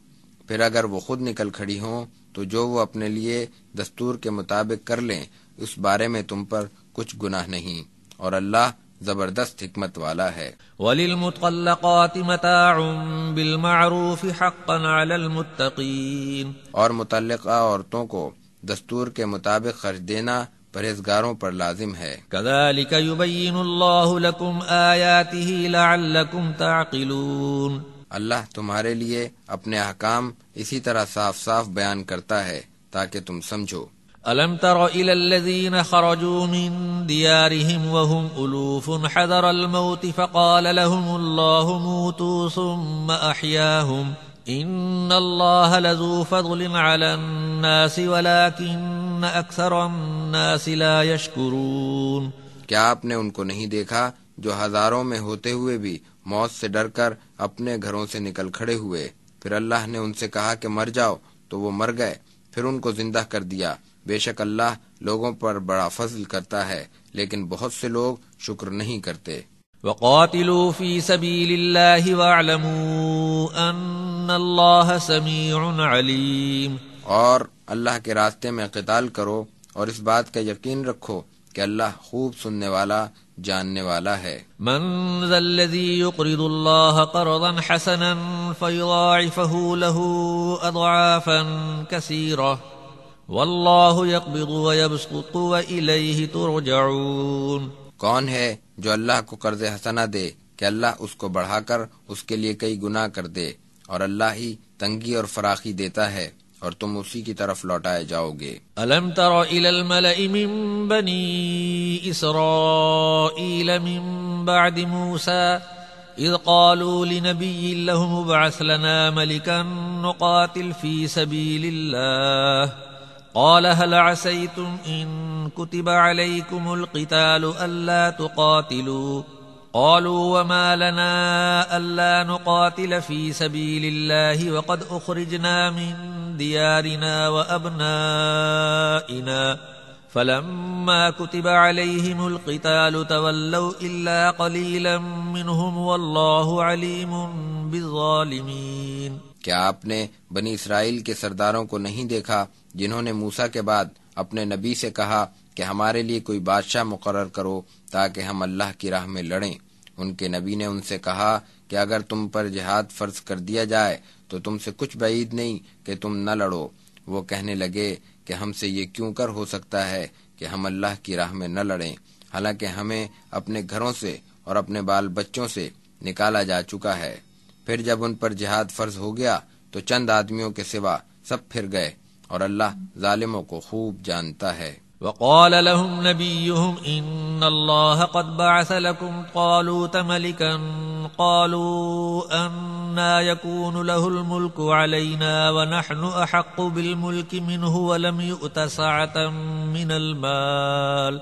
پھر اگر وہ خود نکل کھڑی ہوں تو جو وہ اپنے لیے دستور کے مطابق کر لیں، اس بارے میں تم پر کچھ گناہ نہیں، اور اللہ زبردست حکمت والا ہے۔ وَلِلْمُطَلَّقَاتِ مَتَاعٌ بِالْمَعْرُوفِ حَقًّا عَلَى الْمُتَّقِينَ۔ اور متعلقہ عورتوں کو دستور کے مطابق خرچ دینا پرہیزگاروں پر لازم ہے۔ كَذَلِكَ يُبَيِّنُ اللَّهُ لَكُمْ آيَاتِهِ لَعَلَّكُمْ تَعْقِلُونَ۔ اللہ تمہارے لیے اپنے احکام اسی طرح صاف صاف بیان کرتا ہے تاکہ تم سمجھو۔ ألم تر إلى الذين خرجوا من ديارهم وهم ألوف حذر الموت فقال لهم الله موتوا ثم أحياهم إن الله لذو فضل على الناس ولكن أكثر الناس لا يشكرون۔ کیا آپ نے ان کو نہیں دیکھا جو ہزاروں میں ہوتے ہوئے بھی موت سے ڈر کر اپنے گھروں سے نکل کھڑے ہوئے، پھر اللہ نے ان سے کہا کہ مر جاؤ تو وہ مر گئے، پھر ان کو زندہ کر دیا۔ بے شک اللہ لوگوں پر بڑا فضل کرتا ہے، لیکن بہت سے لوگ شکر نہیں کرتے۔ وَقَاتِلُوا فِي سَبِيلِ اللَّهِ وَاعْلَمُوا أَنَّ اللَّهَ سَمِيعٌ عَلِيمٌ، اور اللہ کے راستے میں قتال کرو اور اس بات کا یقین رکھو کہ اللہ خوب سننے والا جاننے والا ہے۔ من ذا الذي يقرض الله قرضا حسنا فيضاعفه له أضعافا كثيرة واللہ یقبض ویبسط وإلیہ ترجعون۔ کون ہے جو اللہ کو قرض حسنہ دے کہ اللہ اس کو بڑھا کر اس کے لیے کئی گنا کر دے، اور اللہ ہی تنگی اور فراخی دیتا ہے اور تم اسی کی طرف لوٹائے جاؤ گے۔ الم تر الی الملأ من بنی اسرائیل من بعد موسى اذ قالوا لنبی لهم ابعث لنا ملكا نقاتل في سبيل الله قال هل عسيتم إن كتب عليكم القتال ألا تقاتلوا قالوا وما لنا ألا نقاتل في سبيل الله وقد أخرجنا من ديارنا وأبنائنا فلما كتب عليهم القتال تولوا إلا قليلا منهم والله عليم بالظالمين۔ کیا آپ نے بنی اسرائیل کے سرداروں کو نہیں دیکھا جنہوں نے موسیٰ کے بعد اپنے نبی سے کہا کہ ہمارے لیے کوئی بادشاہ مقرر کرو تاکہ ہم اللہ کی راہ میں لڑیں؟ ان کے نبی نے ان سے کہا کہ اگر تم پر جہاد فرض کر دیا جائے تو تم سے کچھ بعید نہیں کہ تم نہ لڑو۔ وہ کہنے لگے کہ ہم سے یہ کیوں کر ہو سکتا ہے کہ ہم اللہ کی راہ میں نہ لڑیں، حالانکہ ہمیں اپنے گھروں سے اور اپنے بال بچوں سے نکالا جا چکا ہے۔ پھر جب ان پر جہاد فرض ہو گیا تو چند آدمیوں کے سوا سب پھر گئے، اور اللہ ظالموں کو خوب جانتا ہے۔ وقال لهم نبيهم إن الله قد بعث لكم طالوت ملكا قالوا أنا يكون له الملك علينا ونحن أحق بالملك منه ولم يؤت سعة من المال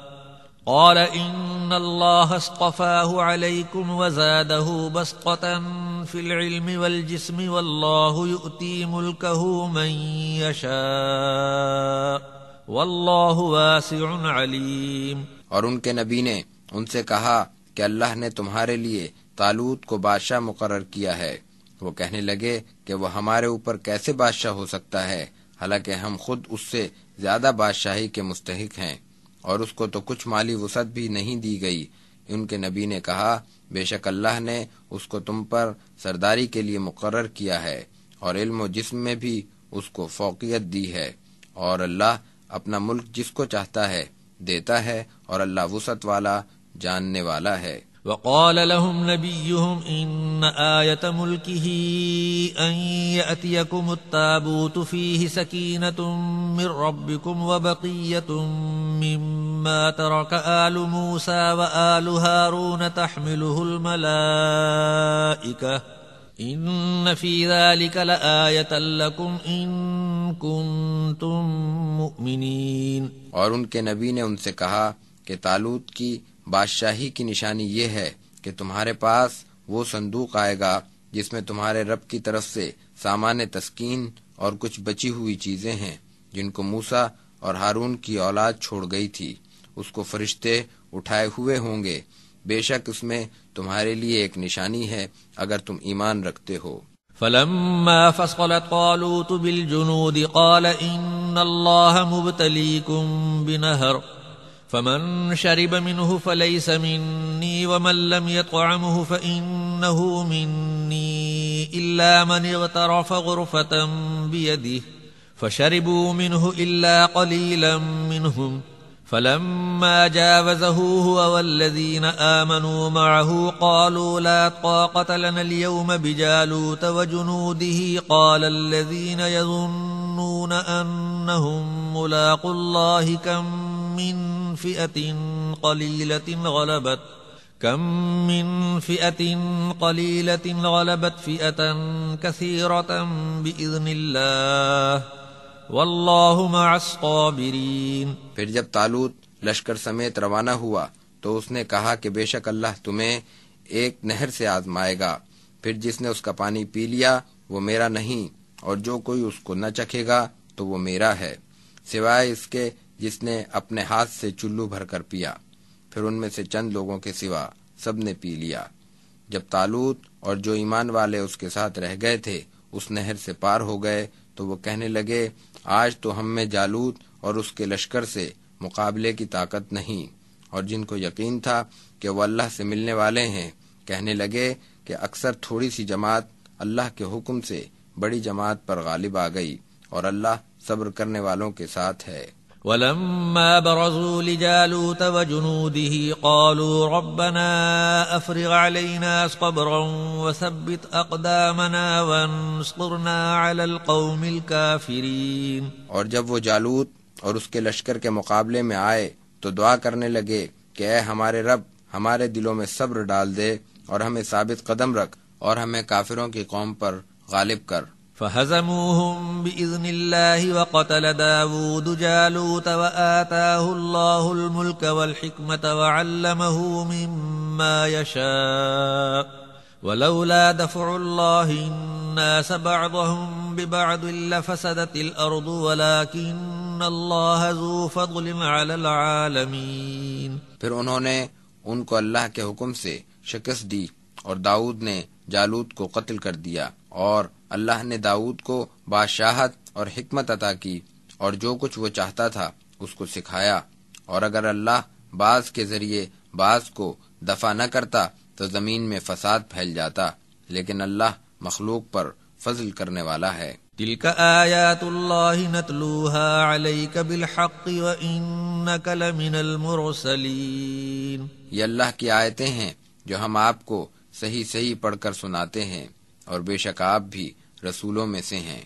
قال إن الله اصطفاه عليكم وزاده بسطة في العلم والجسم والله يؤتي ملكه من يشاء واللہ واسع علیم۔ اور ان کے نبی نے ان سے کہا کہ اللہ نے تمہارے لیے طالوت کو بادشاہ مقرر کیا ہے۔ وہ کہنے لگے کہ وہ ہمارے اوپر کیسے بادشاہ ہو سکتا ہے، حالانکہ ہم خود اس سے زیادہ بادشاہی کے مستحق ہیں، اور اس کو تو کچھ مالی وسعت بھی نہیں دی گئی۔ ان کے نبی نے کہا بے شک اللہ نے اس کو تم پر سرداری کے لیے مقرر کیا ہے، اور علم و جسم میں بھی اس کو فوقیت دی ہے، اور اللہ اپنا ملک جس کو چاہتا ہے دیتا ہے، اور اللہ وسعت والا جاننے والا ہے۔ وقال لهم نبيهم إن آية ملكه أن يأتيكم التابوت فيه سكينة من ربكم وبقية مما ترك آل موسى وآل هارون تحمله الملائكة إن في ذلك لآية لكم إن كنتم مؤمنين۔ اور ان کے نبی نے ان سے کہا کہ طالوت کی بادشاہی کی نشانی یہ ہے کہ تمہارے پاس وہ صندوق آئے گا جس میں تمہارے رب کی طرف سے سامان تسکین اور کچھ بچی ہوئی چیزیں ہیں جن کو موسیٰ اور ہارون کی اولاد چھوڑ گئی تھی، اس کو فرشتے اٹھائے ہوئے ہوں گے، بے شک اس میں تمہارے لیے ایک نشانی ہے اگر تم ایمان رکھتے ہو۔ فلما فصل طالوت بالجنود قال إن الله مبتليكم بنهر فمن شرب منه فليس مني ومن لم يطعمه فإنه مني إلا من اغترف غرفة بيده فشربوا منه إلا قليلا منهم فلما جاوزه هو والذين آمنوا معه قالوا لا طاقة لنا اليوم بجالوت وجنوده قال الذين يظنون أنهم ملاقو الله كم من فئة قليلة غلبت فئة كثيرة بإذن الله واللہ مع الصابرین۔ پھر جب طالوت لشکر سمیت روانہ ہوا تو اس نے کہا کہ بے شک اللہ تمہیں ایک نہر سے آزمائے گا، پھر جس نے اس کا پانی پی لیا وہ میرا نہیں، اور جو کوئی اس کو نہ چکھے گا تو وہ میرا ہے، سوائے اس کے جس نے اپنے ہاتھ سے چلو بھر کر پیا۔ پھر ان میں سے چند لوگوں کے سوا سب نے پی لیا۔ جب طالوت اور جو ایمان والے اس کے ساتھ رہ گئے تھے اس نہر سے پار ہو گئے تو وہ کہنے لگے آج تو ہم میں جالوت اور اس کے لشکر سے مقابلے کی طاقت نہیں، اور جن کو یقین تھا کہ وہ اللہ سے ملنے والے ہیں کہنے لگے کہ اکثر تھوڑی سی جماعت اللہ کے حکم سے بڑی جماعت پر غالب آ گئی، اور اللہ صبر کرنے والوں کے ساتھ ہے۔ ولما برزوا لجالوت وجنوده قالوا ربنا افرغ علينا صبرا وثبت اقدامنا وانصرنا على القوم الكافرين۔ اور جب وہ جالوت اور اس کے لشکر کے مقابلے میں آئے تو دعا کرنے لگے کہ اے ہمارے رب ہمارے دلوں میں صبر ڈال دے اور ہمیں ثابت قدم رکھ اور ہمیں کافروں کی قوم پر غالب کر۔ فهزموهم بإذن الله وقتل داود جالوت وآتاه الله الملك والحكمة وعلمه مما يشاء ولولا دفع الله الناس بعضهم ببعض لفسدت الأرض ولكن الله ذو فضل على العالمين۔ پھر انہوں نے ان کو اللہ کے حکم سے شکست دی اور داؤد نے جالوت کو قتل کر دیا، اور اللہ نے داؤد کو بادشاہت اور حکمت عطا کی اور جو کچھ وہ چاہتا تھا اس کو سکھایا، اور اگر اللہ بعض کے ذریعے بعض کو دفع نہ کرتا تو زمین میں فساد پھیل جاتا، لیکن اللہ مخلوق پر فضل کرنے والا ہے۔ تلک آیات اللہ نتلوها علیک بالحق وانک لمن المرسلین۔ یہ اللہ کی آیتیں ہیں جو ہم آپ کو صحیح صحیح پڑھ کر سناتے ہیں، اور بے شک آپ بھی رسولوں میں سے ہیں۔